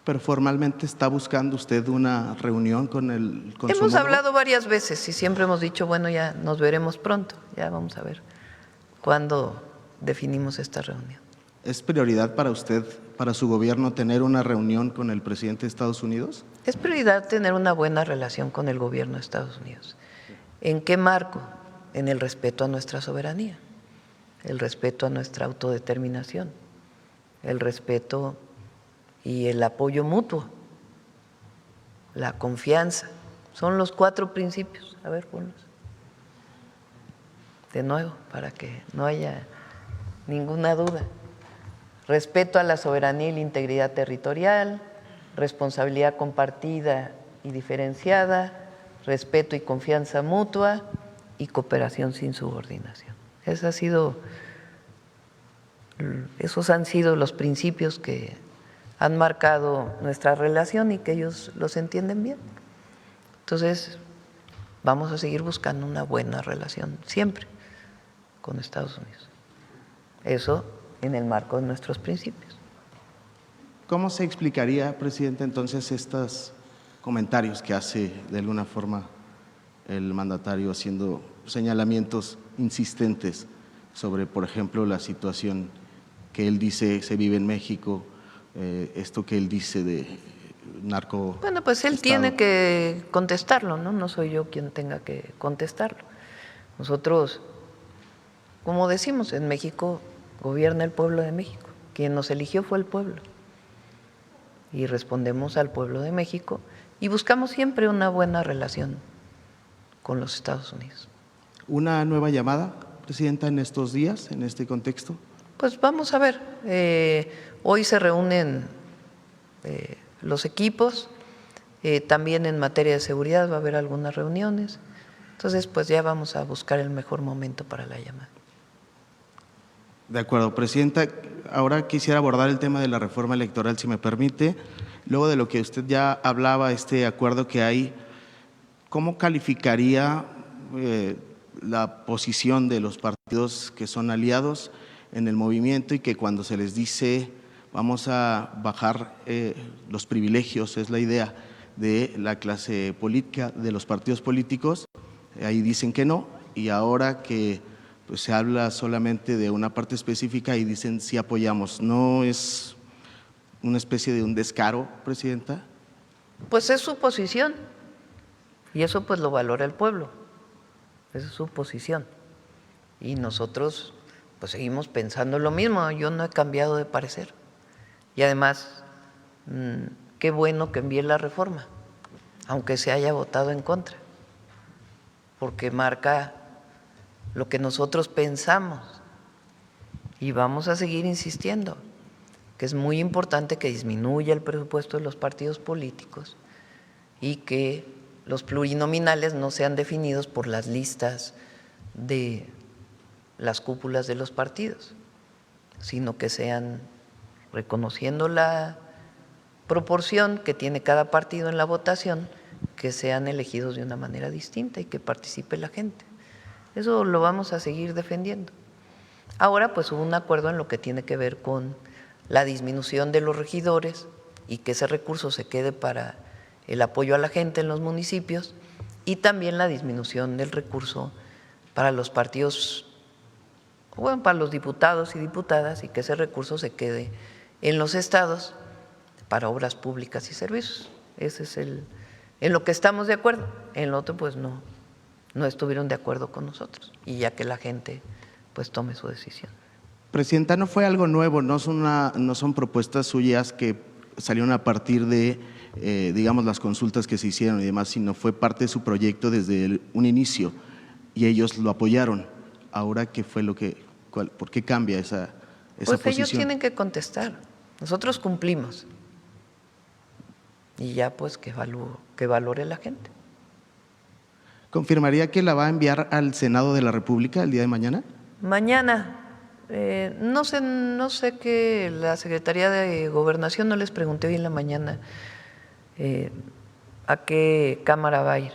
Pero formalmente está buscando usted una reunión con el su Hemos hablado varias veces y siempre hemos dicho, bueno, ya nos veremos pronto, ya vamos a ver cuándo definimos esta reunión. ¿Es prioridad para usted, para su gobierno, tener una reunión con el presidente de Estados Unidos? Es prioridad tener una buena relación con el gobierno de Estados Unidos. ¿En qué marco? En el respeto a nuestra soberanía, el respeto a nuestra autodeterminación, el respeto y el apoyo mutuo, la confianza. Son los 4 principios. A ver, ponlos de nuevo para que no haya ninguna duda. Respeto a la soberanía y la integridad territorial, responsabilidad compartida y diferenciada, respeto y confianza mutua y cooperación sin subordinación. Esos han sido los principios que han marcado nuestra relación y que ellos los entienden bien. Entonces, vamos a seguir buscando una buena relación siempre con Estados Unidos. Eso en el marco de nuestros principios. ¿Cómo se explicaría, presidente, entonces estos comentarios que hace de alguna forma el mandatario haciendo señalamientos insistentes sobre, por ejemplo, la situación que él dice se vive en México, esto que él dice de narco? Bueno, pues él tiene que contestarlo, ¿no? No soy yo quien tenga que contestarlo. Nosotros, como decimos, en México gobierna el pueblo de México. Quien nos eligió fue el pueblo. Y respondemos al pueblo de México y buscamos siempre una buena relación con los Estados Unidos. ¿Una nueva llamada, presidenta, en estos días, en este contexto? Pues vamos a ver. Hoy se reúnen los equipos, también en materia de seguridad va a haber algunas reuniones. Entonces, pues ya vamos a buscar el mejor momento para la llamada. De acuerdo, presidenta. Ahora quisiera abordar el tema de la reforma electoral, si me permite. Luego de lo que usted ya hablaba, este acuerdo que hay, ¿cómo calificaría la posición de los partidos que son aliados en el movimiento y que cuando se les dice vamos a bajar los privilegios, es la idea de la clase política, de los partidos políticos, ahí dicen que no, y ahora que pues, se habla solamente de una parte específica y dicen sí apoyamos? ¿No es una especie de un descaro, presidenta? Pues es su posición y eso pues lo valora el pueblo. Esa es su posición. Y nosotros pues seguimos pensando lo mismo, yo no he cambiado de parecer. Y además, qué bueno que envíe la reforma, aunque se haya votado en contra, porque marca lo que nosotros pensamos. Y vamos a seguir insistiendo que es muy importante que disminuya el presupuesto de los partidos políticos y que los plurinominales no sean definidos por las listas de las cúpulas de los partidos, sino que sean, reconociendo la proporción que tiene cada partido en la votación, que sean elegidos de una manera distinta y que participe la gente. Eso lo vamos a seguir defendiendo. Ahora pues hubo un acuerdo en lo que tiene que ver con la disminución de los regidores y que ese recurso se quede para el apoyo a la gente en los municipios, y también la disminución del recurso para los partidos, bueno, para los diputados y diputadas, y que ese recurso se quede en los estados para obras públicas y servicios. Ese es en lo que estamos de acuerdo. En lo otro pues no estuvieron de acuerdo con nosotros, y ya que la gente pues tome su decisión. Presidenta, no fue algo nuevo, no son propuestas suyas que salieron a partir de, digamos, las consultas que se hicieron y demás, sino fue parte de su proyecto desde un inicio y ellos lo apoyaron. Ahora, ¿qué fue por qué cambia esa pues posición? Ellos tienen que contestar. Nosotros cumplimos. Y ya pues que valore la gente. ¿Confirmaría que la va a enviar al Senado de la República el día de mañana? Mañana. No sé que la Secretaría de Gobernación, no les pregunté hoy en la mañana a qué Cámara va a ir,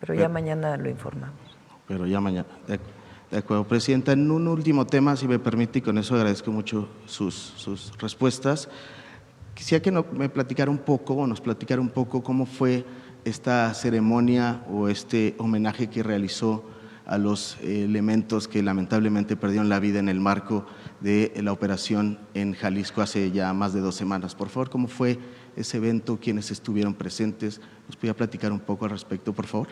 pero ya mañana lo informamos. Pero ya mañana, de acuerdo. Presidenta, en un último tema, si me permite, y con eso agradezco mucho sus respuestas, quisiera que me platicara un poco, o nos platicara un poco cómo fue esta ceremonia o este homenaje que realizó a los elementos que lamentablemente perdieron la vida en el marco de la operación en Jalisco hace ya más de 2 semanas. Por favor, ¿cómo fue ese evento? ¿Quiénes estuvieron presentes? ¿Nos podría platicar un poco al respecto, por favor?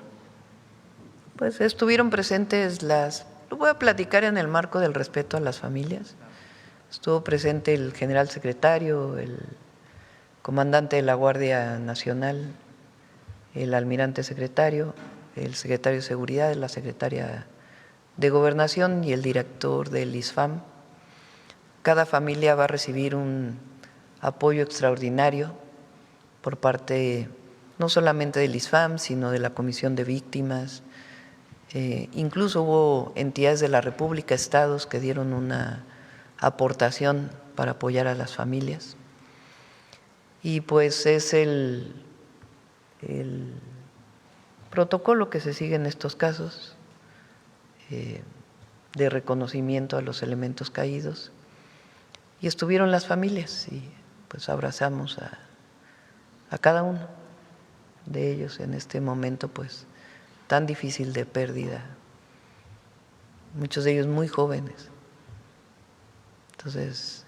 Pues estuvieron presentes lo voy a platicar en el marco del respeto a las familias. Estuvo presente el general secretario, el comandante de la Guardia Nacional, el almirante secretario, el secretario de Seguridad, la secretaria de Gobernación y el director del ISFAM. Cada familia va a recibir un apoyo extraordinario por parte no solamente del ISFAM, sino de la Comisión de Víctimas. Incluso hubo entidades de la República, estados, que dieron una aportación para apoyar a las familias. Y pues es el protocolo que se sigue en estos casos de reconocimiento a los elementos caídos, y estuvieron las familias y pues abrazamos a cada uno de ellos en este momento pues tan difícil de pérdida, muchos de ellos muy jóvenes. Entonces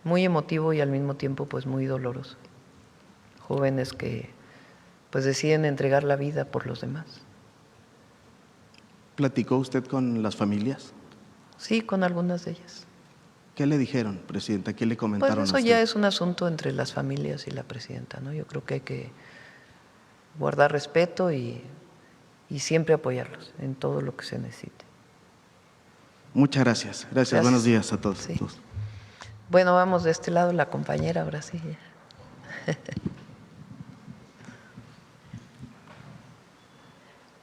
muy emotivo y al mismo tiempo pues muy doloroso. Jóvenes que pues deciden entregar la vida por los demás. ¿Platicó usted con las familias? Sí, con algunas de ellas. ¿Qué le dijeron, presidenta? ¿Qué le comentaron? Pues eso a usted? ya es un asunto entre las familias y la presidenta, ¿no? Yo creo que hay que guardar respeto y siempre apoyarlos en todo lo que se necesite. Muchas gracias. Gracias. Buenos días a todos. Sí. Bueno, vamos de este lado, la compañera, ahora sí.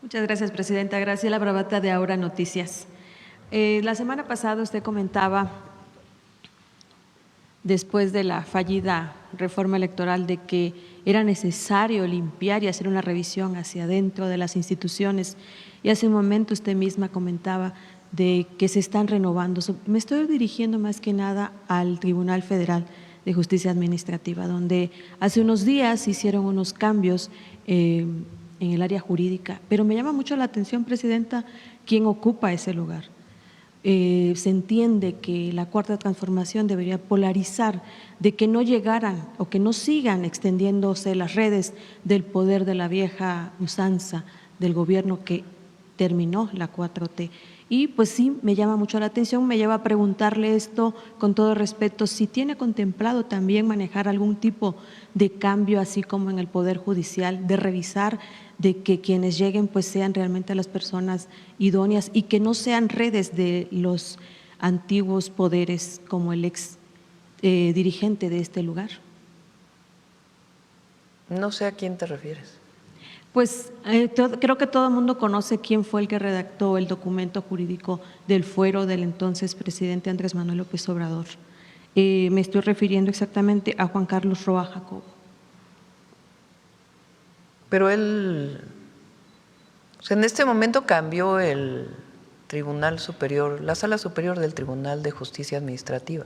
Muchas gracias, presidenta. Graciela Bravata, de Ahora Noticias. La semana pasada usted comentaba, después de la fallida reforma electoral, de que era necesario limpiar y hacer una revisión hacia adentro de las instituciones. Y hace un momento usted misma comentaba de que se están renovando. Me estoy dirigiendo más que nada al Tribunal Federal de Justicia Administrativa, donde hace unos días hicieron unos cambios en el área jurídica, pero me llama mucho la atención, presidenta, quién ocupa ese lugar. Se entiende que la Cuarta Transformación debería polarizar, de que no llegaran o que no sigan extendiéndose las redes del poder de la vieja usanza del gobierno que terminó la 4T. Y pues sí, me llama mucho la atención, me lleva a preguntarle esto con todo respeto, si tiene contemplado también manejar algún tipo de cambio, así como en el Poder Judicial, de revisar de que quienes lleguen pues sean realmente las personas idóneas y que no sean redes de los antiguos poderes como el ex dirigente de este lugar. No sé a quién te refieres. Pues creo que todo el mundo conoce quién fue el que redactó el documento jurídico del fuero del entonces presidente Andrés Manuel López Obrador. Me estoy refiriendo exactamente a Juan Carlos Roa Jacobo. Pero él, o sea, en este momento cambió el Tribunal Superior, la Sala Superior del Tribunal de Justicia Administrativa,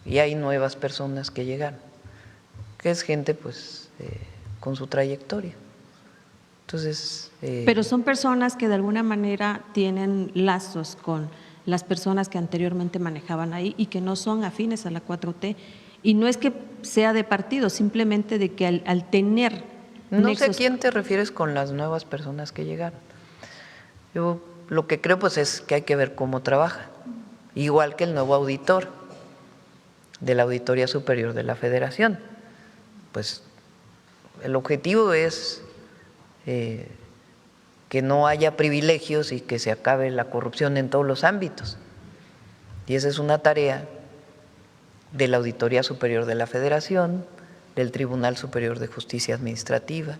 y hay nuevas personas que llegaron, que es gente pues con su trayectoria. Entonces, pero son personas que de alguna manera tienen lazos con las personas que anteriormente manejaban ahí y que no son afines a la 4T. Y no es que sea de partido, simplemente de que al tener no nexos… sé a quién te refieres con las nuevas personas que llegaron. Yo lo que creo pues es que hay que ver cómo trabaja, igual que el nuevo auditor de la Auditoría Superior de la Federación. Pues el objetivo es que no haya privilegios y que se acabe la corrupción en todos los ámbitos. Y esa es una tarea de la Auditoría Superior de la Federación, del Tribunal Superior de Justicia Administrativa,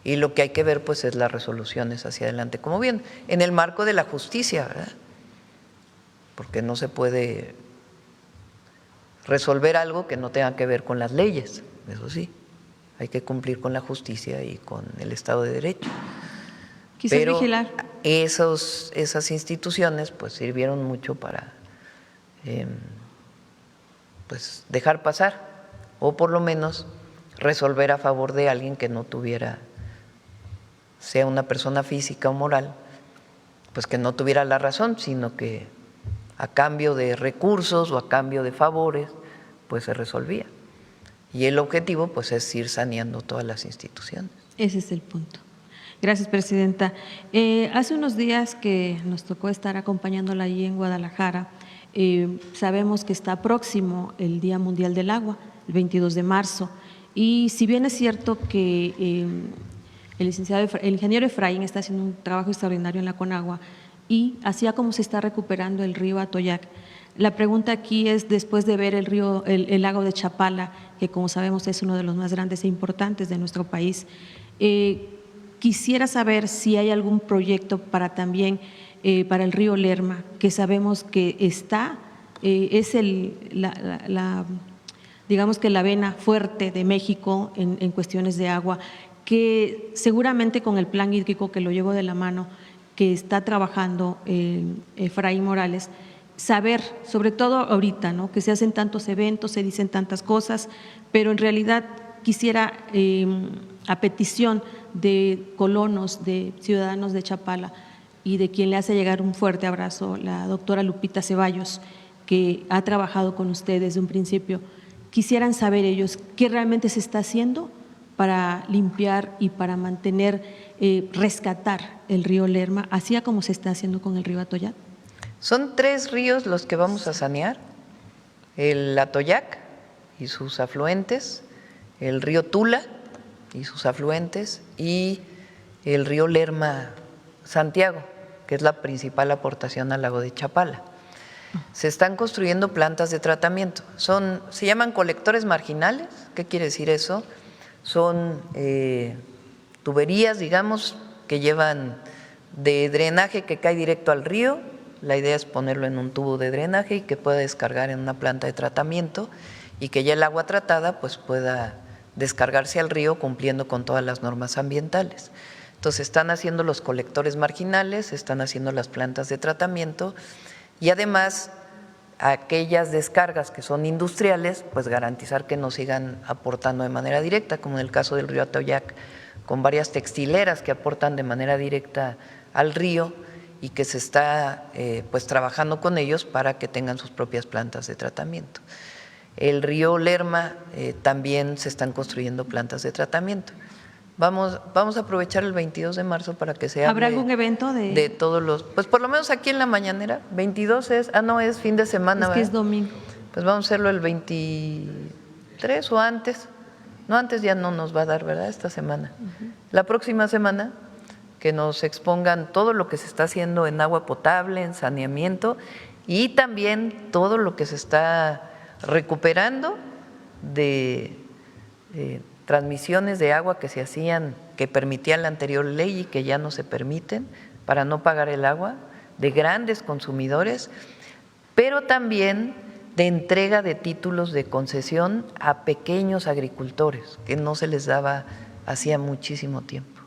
y lo que hay que ver pues es las resoluciones hacia adelante, como bien, en el marco de la justicia, ¿verdad? Porque no se puede resolver algo que no tenga que ver con las leyes, eso sí. Hay que cumplir con la justicia y con el Estado de Derecho. Quizás pero vigilar. Esas instituciones pues sirvieron mucho para pues dejar pasar o por lo menos resolver a favor de alguien que no tuviera, sea una persona física o moral, pues que no tuviera la razón, sino que a cambio de recursos o a cambio de favores pues se resolvía. Y el objetivo pues es ir saneando todas las instituciones. Ese es el punto. Gracias, presidenta. Hace unos días que nos tocó estar acompañándola allí en Guadalajara, sabemos que está próximo el Día Mundial del Agua, el 22 de marzo, y si bien es cierto que el ingeniero Efraín está haciendo un trabajo extraordinario en la Conagua, y así como se está recuperando el río Atoyac, la pregunta aquí es, después de ver el lago de Chapala, que como sabemos es uno de los más grandes e importantes de nuestro país, quisiera saber si hay algún proyecto para también para el río Lerma, que sabemos que está, es digamos que la vena fuerte de México en cuestiones de agua, que seguramente con el plan hídrico que lo llevo de la mano, que está trabajando Efraín Morales, saber, sobre todo ahorita, ¿no?, que se hacen tantos eventos, se dicen tantas cosas, pero en realidad quisiera, a petición de colonos, de ciudadanos de Chapala y de quien le hace llegar un fuerte abrazo, la doctora Lupita Ceballos, que ha trabajado con usted desde un principio, quisieran saber ellos qué realmente se está haciendo para limpiar y para mantener, rescatar el río Lerma, así como se está haciendo con el río Atoyac. Son 3 ríos los que vamos a sanear: el Atoyac y sus afluentes, el río Tula y sus afluentes y el río Lerma Santiago, que es la principal aportación al lago de Chapala. Se están construyendo plantas de tratamiento, se llaman colectores marginales. ¿Qué quiere decir eso? Son tuberías, digamos, que llevan de drenaje que cae directo al río. La idea es ponerlo en un tubo de drenaje y que pueda descargar en una planta de tratamiento y que ya el agua tratada pues pueda descargarse al río cumpliendo con todas las normas ambientales. Entonces están haciendo los colectores marginales, están haciendo las plantas de tratamiento y además aquellas descargas que son industriales, pues garantizar que nos sigan aportando de manera directa, como en el caso del río Atoyac, con varias textileras que aportan de manera directa al río y que se está pues trabajando con ellos para que tengan sus propias plantas de tratamiento. El río Lerma también se están construyendo plantas de tratamiento. Vamos a aprovechar el 22 de marzo para que se hable. ¿Habrá algún evento de todos los, pues por lo menos aquí en la mañanera? 22 es, no, es fin de semana. Es que es domingo. Pues vamos a hacerlo el 23 o antes. No, antes ya no nos va a dar, ¿verdad? Esta semana. La próxima semana, que nos expongan todo lo que se está haciendo en agua potable, en saneamiento y también todo lo que se está recuperando de transmisiones de agua que se hacían, que permitía la anterior ley y que ya no se permiten para no pagar el agua, de grandes consumidores, pero también de entrega de títulos de concesión a pequeños agricultores, que no se les daba hacía muchísimo tiempo.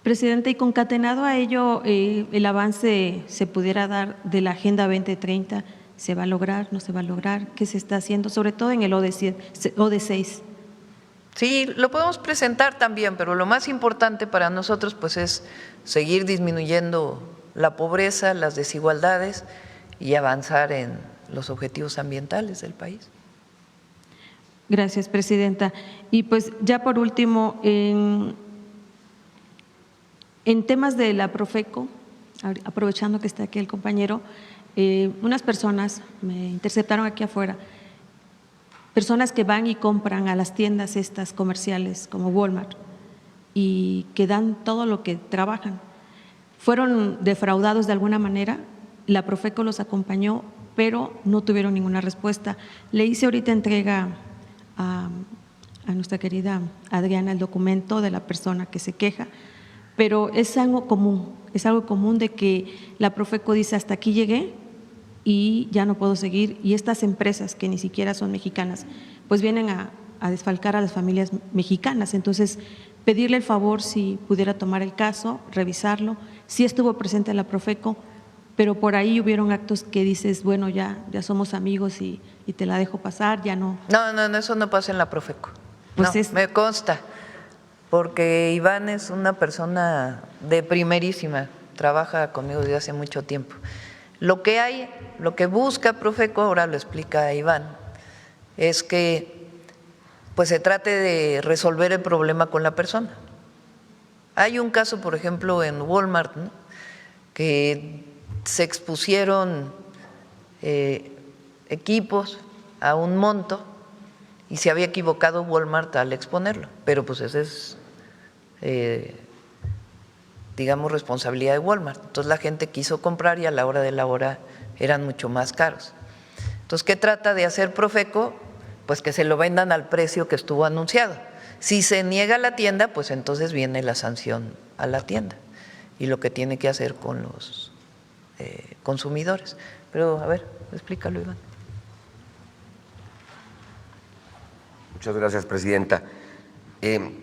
Presidente, y concatenado a ello, el avance se pudiera dar de la Agenda 2030, ¿se va a lograr, no se va a lograr? ¿Qué se está haciendo? Sobre todo en el OD6. Sí, lo podemos presentar también, pero lo más importante para nosotros pues es seguir disminuyendo la pobreza, las desigualdades y avanzar en los objetivos ambientales del país. Gracias, Presidenta. Y pues ya por último, en temas de la Profeco, aprovechando que está aquí el compañero, unas personas me interceptaron aquí afuera, personas que van y compran a las tiendas estas comerciales como Walmart y que dan todo lo que trabajan. Fueron defraudados de alguna manera, la Profeco los acompañó, pero no tuvieron ninguna respuesta. Le hice ahorita entrega a nuestra querida Adriana el documento de la persona que se queja, pero es algo común de que la Profeco dice hasta aquí llegué y ya no puedo seguir, y estas empresas que ni siquiera son mexicanas pues vienen a desfalcar a las familias mexicanas. Entonces pedirle el favor si pudiera tomar el caso, revisarlo. Sí estuvo presente la Profeco, pero por ahí hubieron actos que dices, bueno, ya somos amigos y te la dejo pasar, ya no. No, eso no pasa en la Profeco. Pues no, me consta, porque Iván es una persona de primerísima, trabaja conmigo desde hace mucho tiempo. Lo que busca Profeco, ahora lo explica Iván, es que pues se trate de resolver el problema con la persona. Hay un caso, por ejemplo, en Walmart, ¿no?, que se expusieron equipos a un monto y se había equivocado Walmart al exponerlo, pero pues ese es, digamos, responsabilidad de Walmart. Entonces la gente quiso comprar y a la hora de la hora eran mucho más caros. Entonces, ¿qué trata de hacer Profeco? Pues que se lo vendan al precio que estuvo anunciado. Si se niega la tienda, pues entonces viene la sanción a la tienda y lo que tiene que hacer con los consumidores. Pero, a ver, explícalo, Iván. Muchas gracias, Presidenta.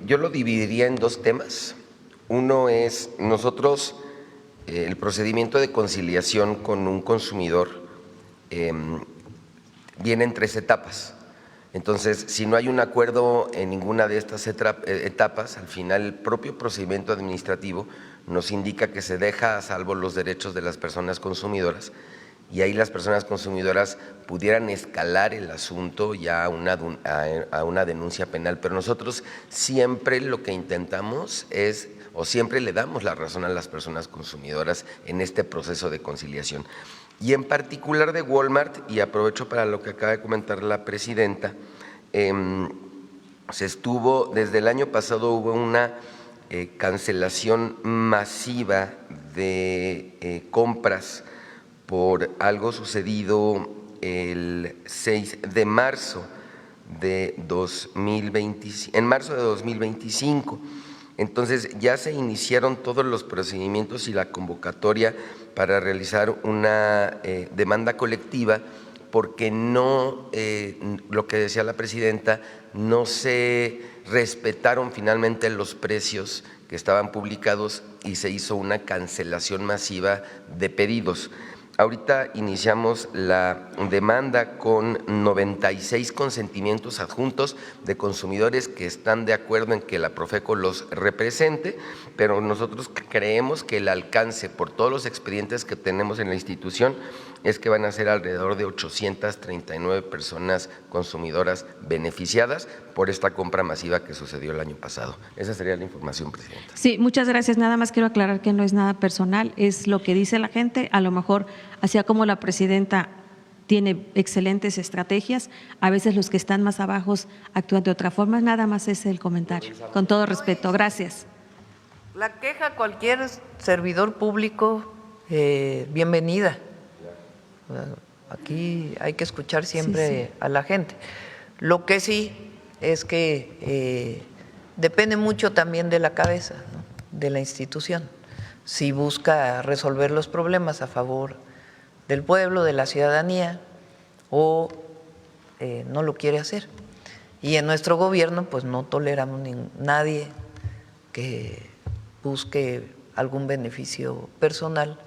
Yo lo dividiría en dos temas. Uno es nosotros, el procedimiento de conciliación con un consumidor viene en 3 etapas. Entonces, si no hay un acuerdo en ninguna de estas etapas, al final el propio procedimiento administrativo nos indica que se deja a salvo los derechos de las personas consumidoras y ahí las personas consumidoras pudieran escalar el asunto ya a una denuncia penal. Pero nosotros siempre lo que intentamos es, o siempre le damos la razón a las personas consumidoras en este proceso de conciliación. Y en particular de Walmart, y aprovecho para lo que acaba de comentar la Presidenta, desde el año pasado hubo una cancelación masiva de compras por algo sucedido el 6 de marzo de 2025, en marzo de 2025. Entonces ya se iniciaron todos los procedimientos y la convocatoria para realizar una demanda colectiva porque no, lo que decía la Presidenta, no se respetaron finalmente los precios que estaban publicados y se hizo una cancelación masiva de pedidos. Ahorita iniciamos la demanda con 96 consentimientos adjuntos de consumidores que están de acuerdo en que la Profeco los represente, pero nosotros creemos que el alcance por todos los expedientes que tenemos en la institución es que van a ser alrededor de 839 personas consumidoras beneficiadas por esta compra masiva que sucedió el año pasado. Esa sería la información, Presidenta. Sí, muchas gracias. Nada más quiero aclarar que no es nada personal, es lo que dice la gente. A lo mejor, así como la Presidenta tiene excelentes estrategias, a veces los que están más abajo actúan de otra forma. Nada más es el comentario. Con todo respeto. Gracias. La queja, cualquier servidor público, bienvenida. Aquí hay que escuchar siempre a la gente. Lo que sí es que depende mucho también de la cabeza, ¿no?, de la institución. Si busca resolver los problemas a favor del pueblo, de la ciudadanía, o no lo quiere hacer. Y en nuestro gobierno pues no toleramos nadie que busque algún beneficio personal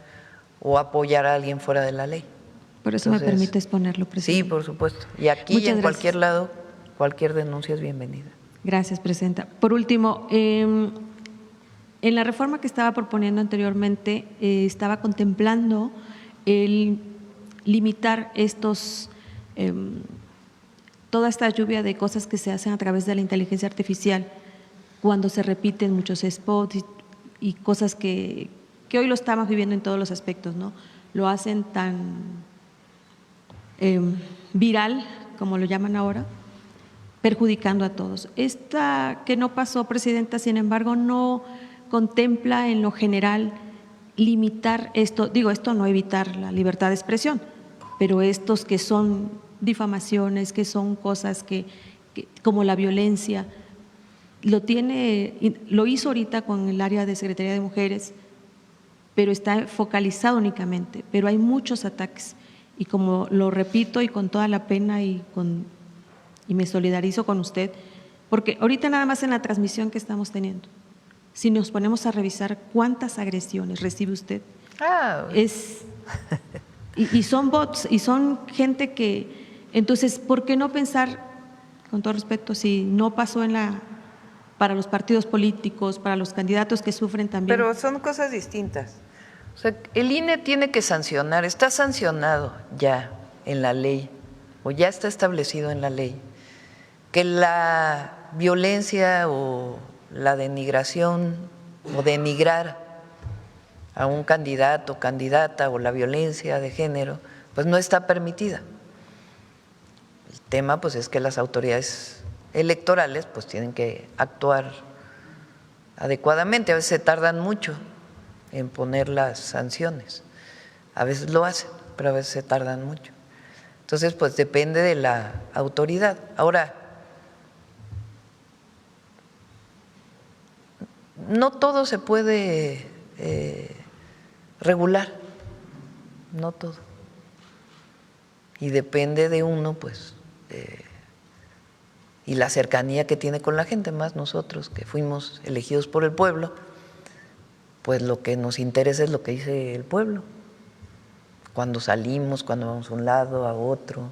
o apoyar a alguien fuera de la ley. Por eso me permite exponerlo, Presidenta. Sí, por supuesto. Y aquí y en cualquier lado, cualquier denuncia es bienvenida. Gracias, Presidenta. Por último, en la reforma que estaba proponiendo anteriormente, estaba contemplando el limitar toda esta lluvia de cosas que se hacen a través de la inteligencia artificial cuando se repiten muchos spots y cosas que hoy lo estamos viviendo en todos los aspectos, ¿no? Lo hacen tan viral, como lo llaman ahora, perjudicando a todos. Esta que no pasó, Presidenta, sin embargo, no contempla en lo general limitar esto, digo, esto no evitar la libertad de expresión, pero estos que son difamaciones, que son cosas que como la violencia, lo hizo ahorita con el área de Secretaría de Mujeres, pero está focalizado únicamente, pero hay muchos ataques. Y como lo repito y con toda la pena y me solidarizo con usted, porque ahorita nada más en la transmisión que estamos teniendo, si nos ponemos a revisar cuántas agresiones recibe usted, y son bots y son gente que, entonces, ¿por qué no pensar, con todo respeto, si no pasó para los partidos políticos, para los candidatos que sufren también? Pero son cosas distintas. O sea, el INE tiene que sancionar, está sancionado ya en la ley, o ya está establecido en la ley, que la violencia o la denigración o denigrar a un candidato, candidata, o la violencia de género, pues no está permitida. El tema pues es que las autoridades electorales pues tienen que actuar adecuadamente, a veces se tardan mucho en poner las sanciones, a veces lo hacen, pero a veces se tardan mucho. Entonces pues depende de la autoridad. Ahora, no todo se puede regular, no todo. Y depende de uno, pues, y la cercanía que tiene con la gente, más nosotros que fuimos elegidos por el pueblo, pues lo que nos interesa es lo que dice el pueblo. Cuando salimos, cuando vamos a un lado, a otro,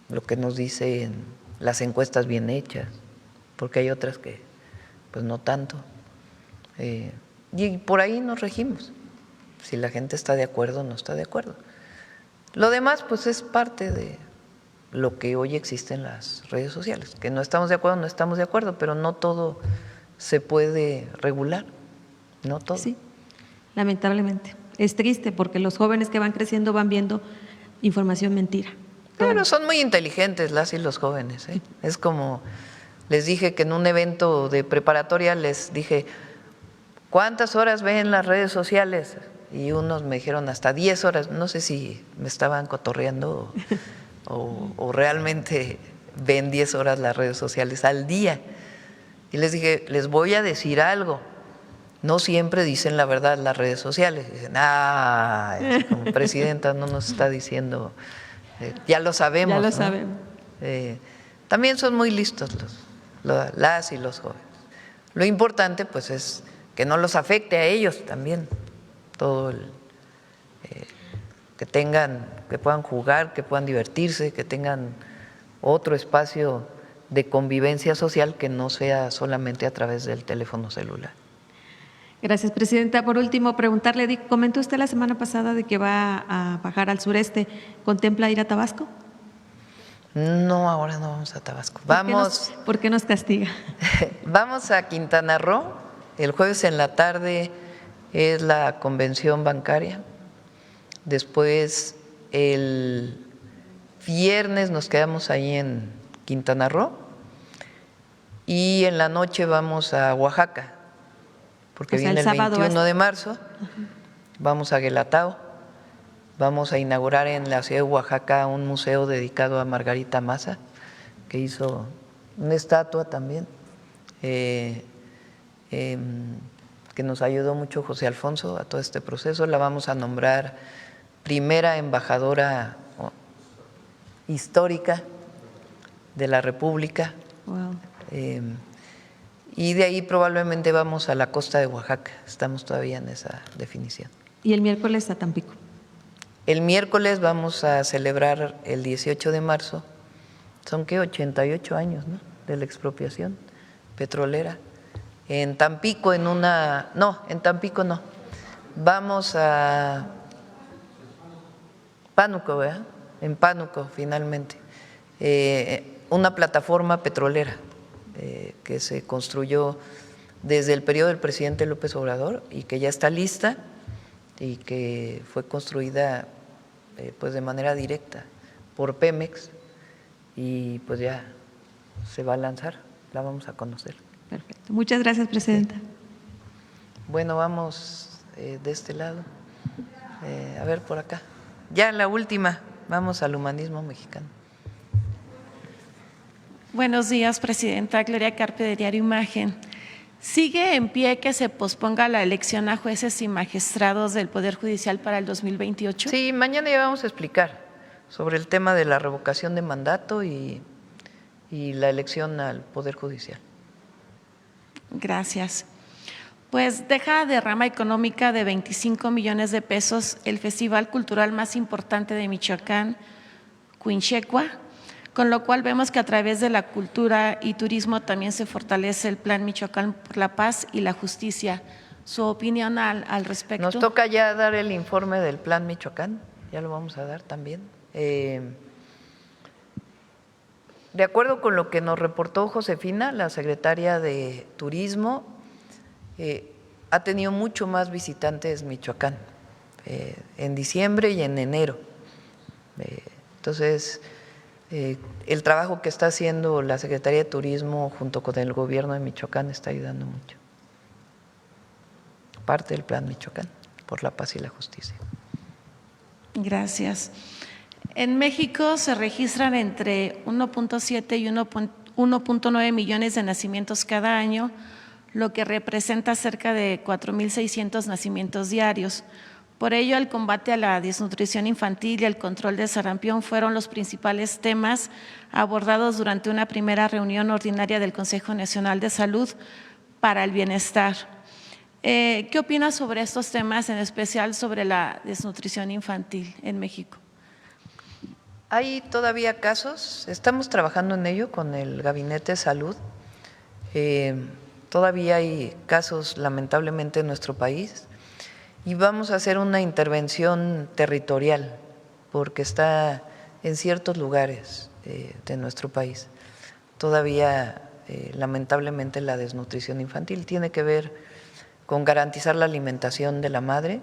lo que nos dicen las encuestas bien hechas, porque hay otras que pues no tanto. Y por ahí nos regimos, si la gente está de acuerdo o no está de acuerdo. Lo demás pues es parte de lo que hoy existe en las redes sociales, que no estamos de acuerdo, no estamos de acuerdo, pero no todo se puede regular, no todo. Sí, lamentablemente. Es triste porque los jóvenes que van creciendo van viendo información mentira. Pero son muy inteligentes las y los jóvenes, ¿eh? Es como, les dije que en un evento de preparatoria les dije, ¿cuántas horas ven las redes sociales? Y unos me dijeron hasta 10 horas, no sé si me estaban cotorreando o realmente ven 10 horas las redes sociales al día. Y les dije, les voy a decir algo, no siempre dicen la verdad las redes sociales. Dicen, como presidenta no nos está diciendo, ya lo sabemos. Ya lo ¿no? sabemos. También son muy listos las y los jóvenes. Lo importante pues es que no los afecte a ellos también, todo que puedan jugar, que puedan divertirse, que tengan otro espacio de convivencia social que no sea solamente a través del teléfono celular. Gracias, presidenta. Por último, preguntarle, comentó usted la semana pasada de que va a bajar al sureste. ¿Contempla ir a Tabasco? No, ahora no vamos a Tabasco. ¿Por qué nos castiga? Vamos a Quintana Roo. El jueves en la tarde es la convención bancaria. Después, el viernes nos quedamos ahí en Quintana Roo. Y en la noche vamos a Oaxaca, porque viene el 21 de marzo. Vamos a Guelatao. Vamos a inaugurar en la ciudad de Oaxaca un museo dedicado a Margarita Maza, que hizo una estatua también, que nos ayudó mucho José Alfonso a todo este proceso. La vamos a nombrar primera embajadora histórica de la República. Wow. Y de ahí probablemente vamos a la costa de Oaxaca. Estamos todavía en esa definición. ¿Y el miércoles a Tampico? El miércoles vamos a celebrar el 18 de marzo, son 88 años, ¿no?, de la expropiación petrolera. En Tampico, en Tampico no. Vamos a Pánuco, ¿verdad? En Pánuco, finalmente. Una plataforma petrolera que se construyó desde el periodo del presidente López Obrador y que ya está lista y que fue construida pues de manera directa por Pemex y pues ya se va a lanzar, la vamos a conocer. Perfecto. Muchas gracias, presidenta. Bueno, vamos de este lado. A ver, por acá. Ya la última, vamos al humanismo mexicano. Buenos días, presidenta. Gloria Carpe, de Diario Imagen. ¿Sigue en pie que se posponga la elección a jueces y magistrados del Poder Judicial para el 2028? Sí, mañana ya vamos a explicar sobre el tema de la revocación de mandato y la elección al Poder Judicial. Gracias. Pues deja derrama económica de 25 millones de pesos el festival cultural más importante de Michoacán, Cuinchecua, con lo cual vemos que a través de la cultura y turismo también se fortalece el Plan Michoacán por la Paz y la Justicia. ¿Su opinión al respecto? Nos toca ya dar el informe del Plan Michoacán, ya lo vamos a dar también. De acuerdo con lo que nos reportó Josefina, la secretaria de Turismo, ha tenido mucho más visitantes Michoacán en diciembre y en enero. Entonces, el trabajo que está haciendo la Secretaría de Turismo junto con el gobierno de Michoacán está ayudando mucho. Parte del Plan Michoacán por la Paz y la Justicia. Gracias. En México se registran entre 1.7 y 1.9 millones de nacimientos cada año, lo que representa cerca de 4.600 nacimientos diarios. Por ello, el combate a la desnutrición infantil y el control del sarampión fueron los principales temas abordados durante una primera reunión ordinaria del Consejo Nacional de Salud para el Bienestar. ¿Qué opinas sobre estos temas, en especial sobre la desnutrición infantil en México? Hay todavía casos, estamos trabajando en ello con el Gabinete de Salud. Todavía hay casos, lamentablemente, en nuestro país. Y vamos a hacer una intervención territorial, porque está en ciertos lugares de nuestro país. Todavía, lamentablemente, la desnutrición infantil tiene que ver con garantizar la alimentación de la madre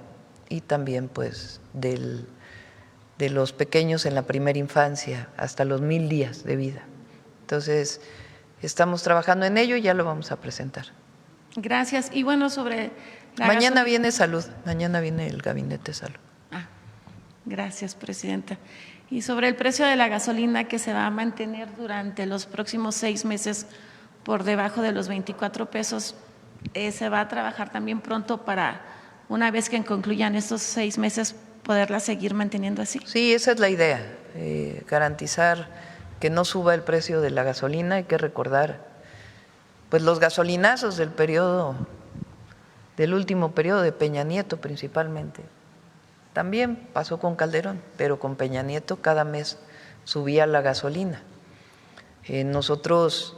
y también pues de los pequeños en la primera infancia hasta los 1000 días de vida. Entonces, estamos trabajando en ello y ya lo vamos a presentar. Gracias. Y bueno, sobre… Mañana viene salud, mañana viene el Gabinete de Salud. Gracias, presidenta. Y sobre el precio de la gasolina, que se va a mantener durante los próximos 6 meses por debajo de los 24 pesos, ¿se va a trabajar también pronto para, una vez que concluyan estos 6 meses, poderla seguir manteniendo así? Sí, esa es la idea, garantizar que no suba el precio de la gasolina. Hay que recordar pues los gasolinazos del último periodo de Peña Nieto principalmente. También pasó con Calderón, pero con Peña Nieto cada mes subía la gasolina. Nosotros,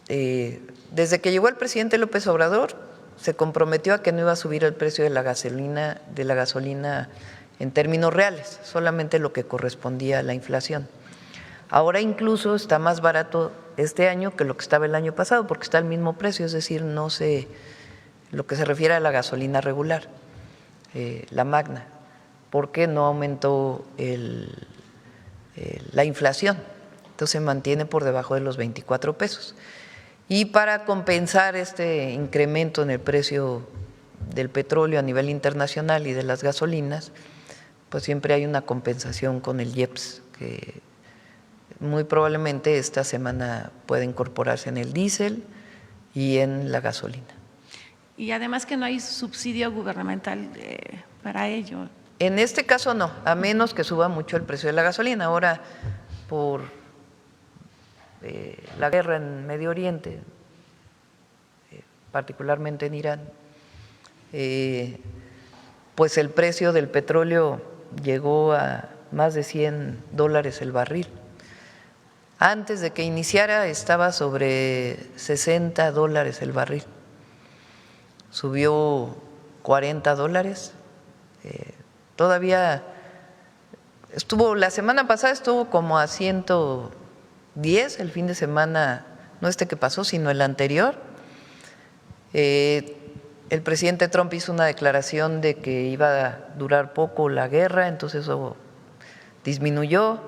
desde que llegó el presidente López Obrador, se comprometió a que no iba a subir el precio de la gasolina en términos reales, solamente lo que correspondía a la inflación. Ahora incluso está más barato este año que lo que estaba el año pasado, porque está al mismo precio, es decir, no sé, lo que se refiere a la gasolina regular, la magna, porque no aumentó la inflación, entonces se mantiene por debajo de los 24 pesos. Y para compensar este incremento en el precio del petróleo a nivel internacional y de las gasolinas, pues siempre hay una compensación con el IEPS, que muy probablemente esta semana puede incorporarse en el diésel y en la gasolina. Y además que no hay subsidio gubernamental para ello. En este caso no, a menos que suba mucho el precio de la gasolina. Ahora, por la guerra en Medio Oriente, particularmente en Irán, pues el precio del petróleo llegó a más de $100 el barril. Antes de que iniciara estaba sobre $60 el barril. Subió $40. Todavía estuvo, la semana pasada estuvo como a 110, el fin de semana, no este que pasó, sino el anterior. El presidente Trump hizo una declaración de que iba a durar poco la guerra, entonces eso disminuyó.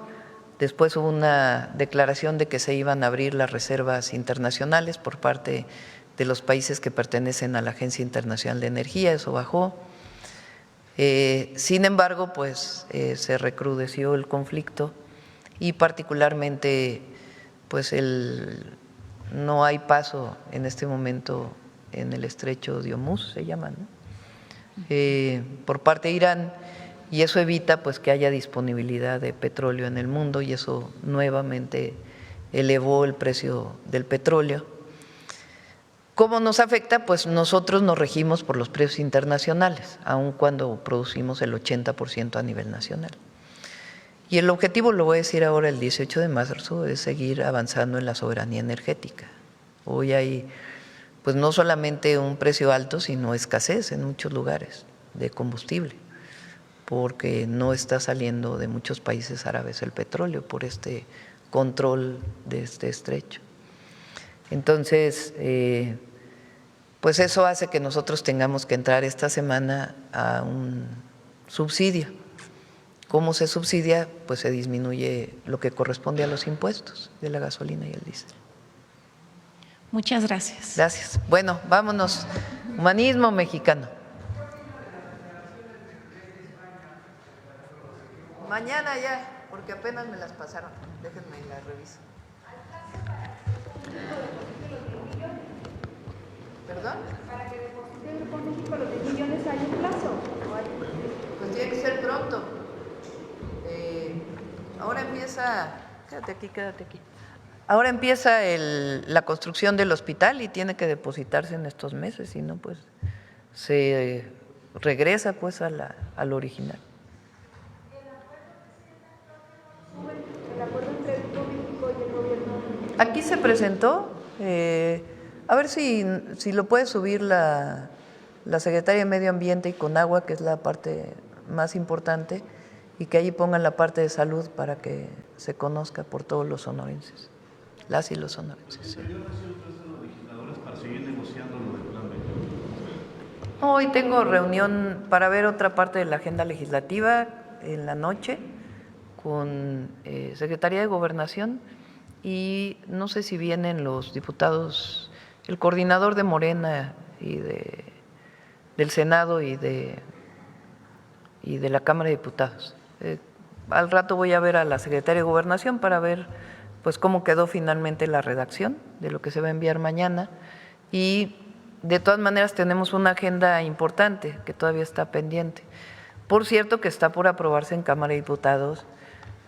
Después hubo una declaración de que se iban a abrir las reservas internacionales por parte de los países que pertenecen a la Agencia Internacional de Energía, eso bajó. Sin embargo, pues se recrudeció el conflicto y particularmente pues no hay paso en este momento en el estrecho de Hormuz, se llama, ¿no? Por parte de Irán, y eso evita pues que haya disponibilidad de petróleo en el mundo y eso nuevamente elevó el precio del petróleo. ¿Cómo nos afecta? Pues nosotros nos regimos por los precios internacionales, aun cuando producimos el 80% a nivel nacional. Y el objetivo, lo voy a decir ahora el 18 de marzo, es seguir avanzando en la soberanía energética. Hoy hay pues no solamente un precio alto, sino escasez en muchos lugares de combustible, porque no está saliendo de muchos países árabes el petróleo por este control de este estrecho. Entonces, pues eso hace que nosotros tengamos que entrar esta semana a un subsidio. ¿Cómo se subsidia? Pues se disminuye lo que corresponde a los impuestos de la gasolina y el diésel. Muchas gracias. Gracias. Bueno, vámonos. Humanismo mexicano. Mañana ya, porque apenas me las pasaron. Déjenme y las reviso. ¿Perdón? Para que deposite el Grupo México los 10 millones, ¿hay un plazo? Pues tiene que ser pronto. Ahora empieza, quédate aquí. Ahora empieza la construcción del hospital y tiene que depositarse en estos meses, si no, pues se regresa pues al original. ¿El acuerdo entre el Grupo México y el gobierno? Aquí se presentó, a ver si lo puede subir la Secretaría de Medio Ambiente y Conagua, que es la parte más importante, y que allí pongan la parte de salud para que se conozca por todos los sonorenses. Las y los sonorenses. Hoy tengo reunión para ver otra parte de la agenda legislativa en la noche con Secretaría de Gobernación y no sé si vienen los diputados, el coordinador de Morena y del Senado y de la Cámara de Diputados. Al rato voy a ver a la Secretaría de Gobernación para ver pues cómo quedó finalmente la redacción de lo que se va a enviar mañana y de todas maneras tenemos una agenda importante que todavía está pendiente. Por cierto que está por aprobarse en Cámara de Diputados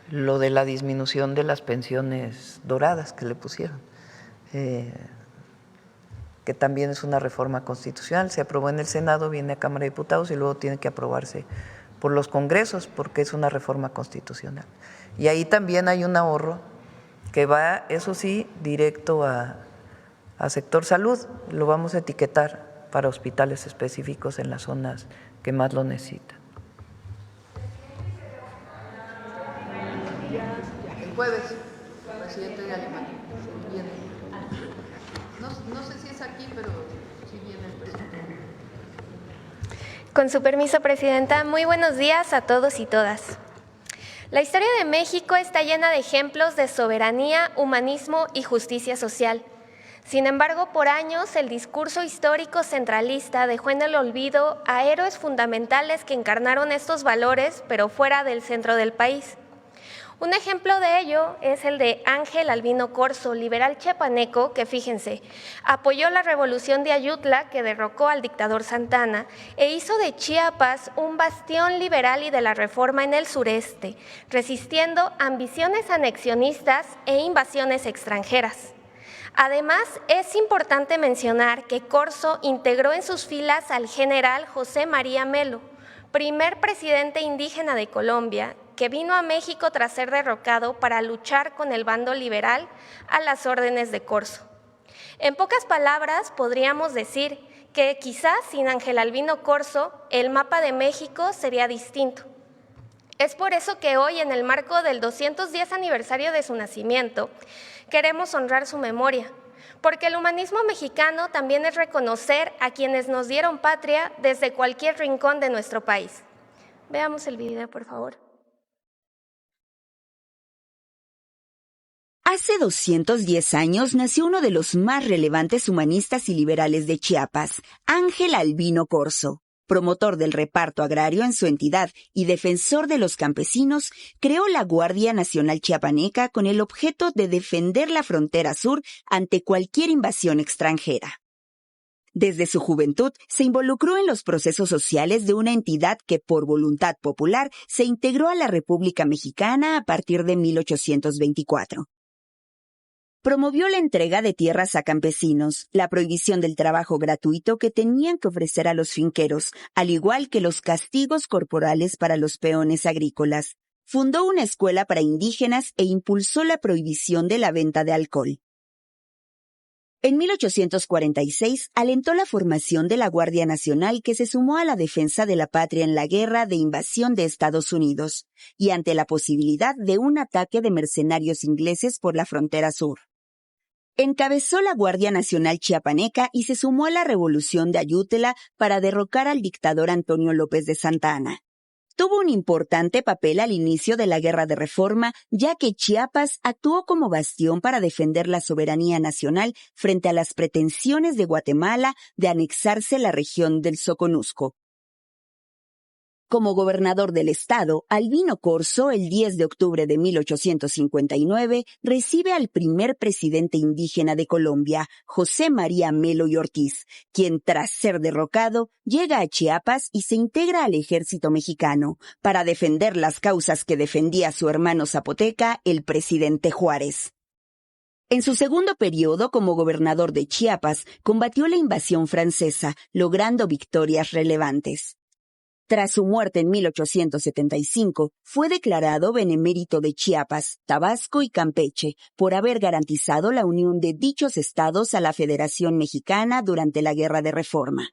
lo de la disminución de las pensiones doradas que le pusieron, que también es una reforma constitucional, se aprobó en el Senado, viene a Cámara de Diputados y luego tiene que aprobarse por los congresos porque es una reforma constitucional. Y ahí también hay un ahorro que va, eso sí, directo a sector salud, lo vamos a etiquetar para hospitales específicos en las zonas que más lo necesitan. El jueves, el presidente de Alemania viene. No sé si es aquí, pero sí viene el presidente. Con su permiso, Presidenta, muy buenos días a todos y todas. La historia de México está llena de ejemplos de soberanía, humanismo y justicia social. Sin embargo, por años, el discurso histórico centralista dejó en el olvido a héroes fundamentales que encarnaron estos valores, pero fuera del centro del país. Un ejemplo de ello es el de Ángel Albino Corzo, liberal chiapaneco que, fíjense, apoyó la revolución de Ayutla que derrocó al dictador Santana e hizo de Chiapas un bastión liberal y de la reforma en el sureste, resistiendo ambiciones anexionistas e invasiones extranjeras. Además, es importante mencionar que Corzo integró en sus filas al general José María Melo, primer presidente indígena de Colombia, que vino a México tras ser derrocado para luchar con el bando liberal a las órdenes de Corzo. En pocas palabras, podríamos decir que quizás sin Ángel Albino Corzo, el mapa de México sería distinto. Es por eso que hoy, en el marco del 210 aniversario de su nacimiento, queremos honrar su memoria, porque el humanismo mexicano también es reconocer a quienes nos dieron patria desde cualquier rincón de nuestro país. Veamos el video, por favor. Hace 210 años nació uno de los más relevantes humanistas y liberales de Chiapas, Ángel Albino Corzo. Promotor del reparto agrario en su entidad y defensor de los campesinos, creó la Guardia Nacional Chiapaneca con el objeto de defender la frontera sur ante cualquier invasión extranjera. Desde su juventud se involucró en los procesos sociales de una entidad que por voluntad popular se integró a la República Mexicana a partir de 1824. Promovió la entrega de tierras a campesinos, la prohibición del trabajo gratuito que tenían que ofrecer a los finqueros, al igual que los castigos corporales para los peones agrícolas. Fundó una escuela para indígenas e impulsó la prohibición de la venta de alcohol. En 1846 alentó la formación de la Guardia Nacional que se sumó a la defensa de la patria en la guerra de invasión de Estados Unidos y ante la posibilidad de un ataque de mercenarios ingleses por la frontera sur. Encabezó la Guardia Nacional Chiapaneca y se sumó a la Revolución de Ayutla para derrocar al dictador Antonio López de Santa Anna. Tuvo un importante papel al inicio de la Guerra de Reforma, ya que Chiapas actuó como bastión para defender la soberanía nacional frente a las pretensiones de Guatemala de anexarse la región del Soconusco. Como gobernador del estado, Albino Corzo, el 10 de octubre de 1859, recibe al primer presidente indígena de Colombia, José María Melo y Ortiz, quien, tras ser derrocado, llega a Chiapas y se integra al ejército mexicano para defender las causas que defendía su hermano zapoteca, el presidente Juárez. En su segundo periodo como gobernador de Chiapas, combatió la invasión francesa, logrando victorias relevantes. Tras su muerte en 1875, fue declarado benemérito de Chiapas, Tabasco y Campeche por haber garantizado la unión de dichos estados a la Federación Mexicana durante la Guerra de Reforma.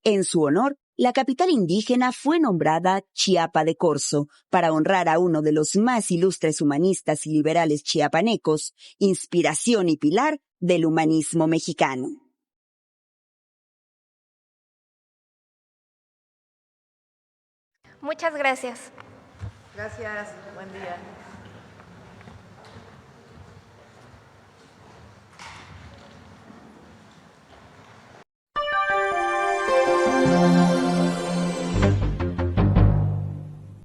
En su honor, la capital indígena fue nombrada Chiapa de Corzo para honrar a uno de los más ilustres humanistas y liberales chiapanecos, inspiración y pilar del humanismo mexicano. Muchas gracias. Gracias, buen día.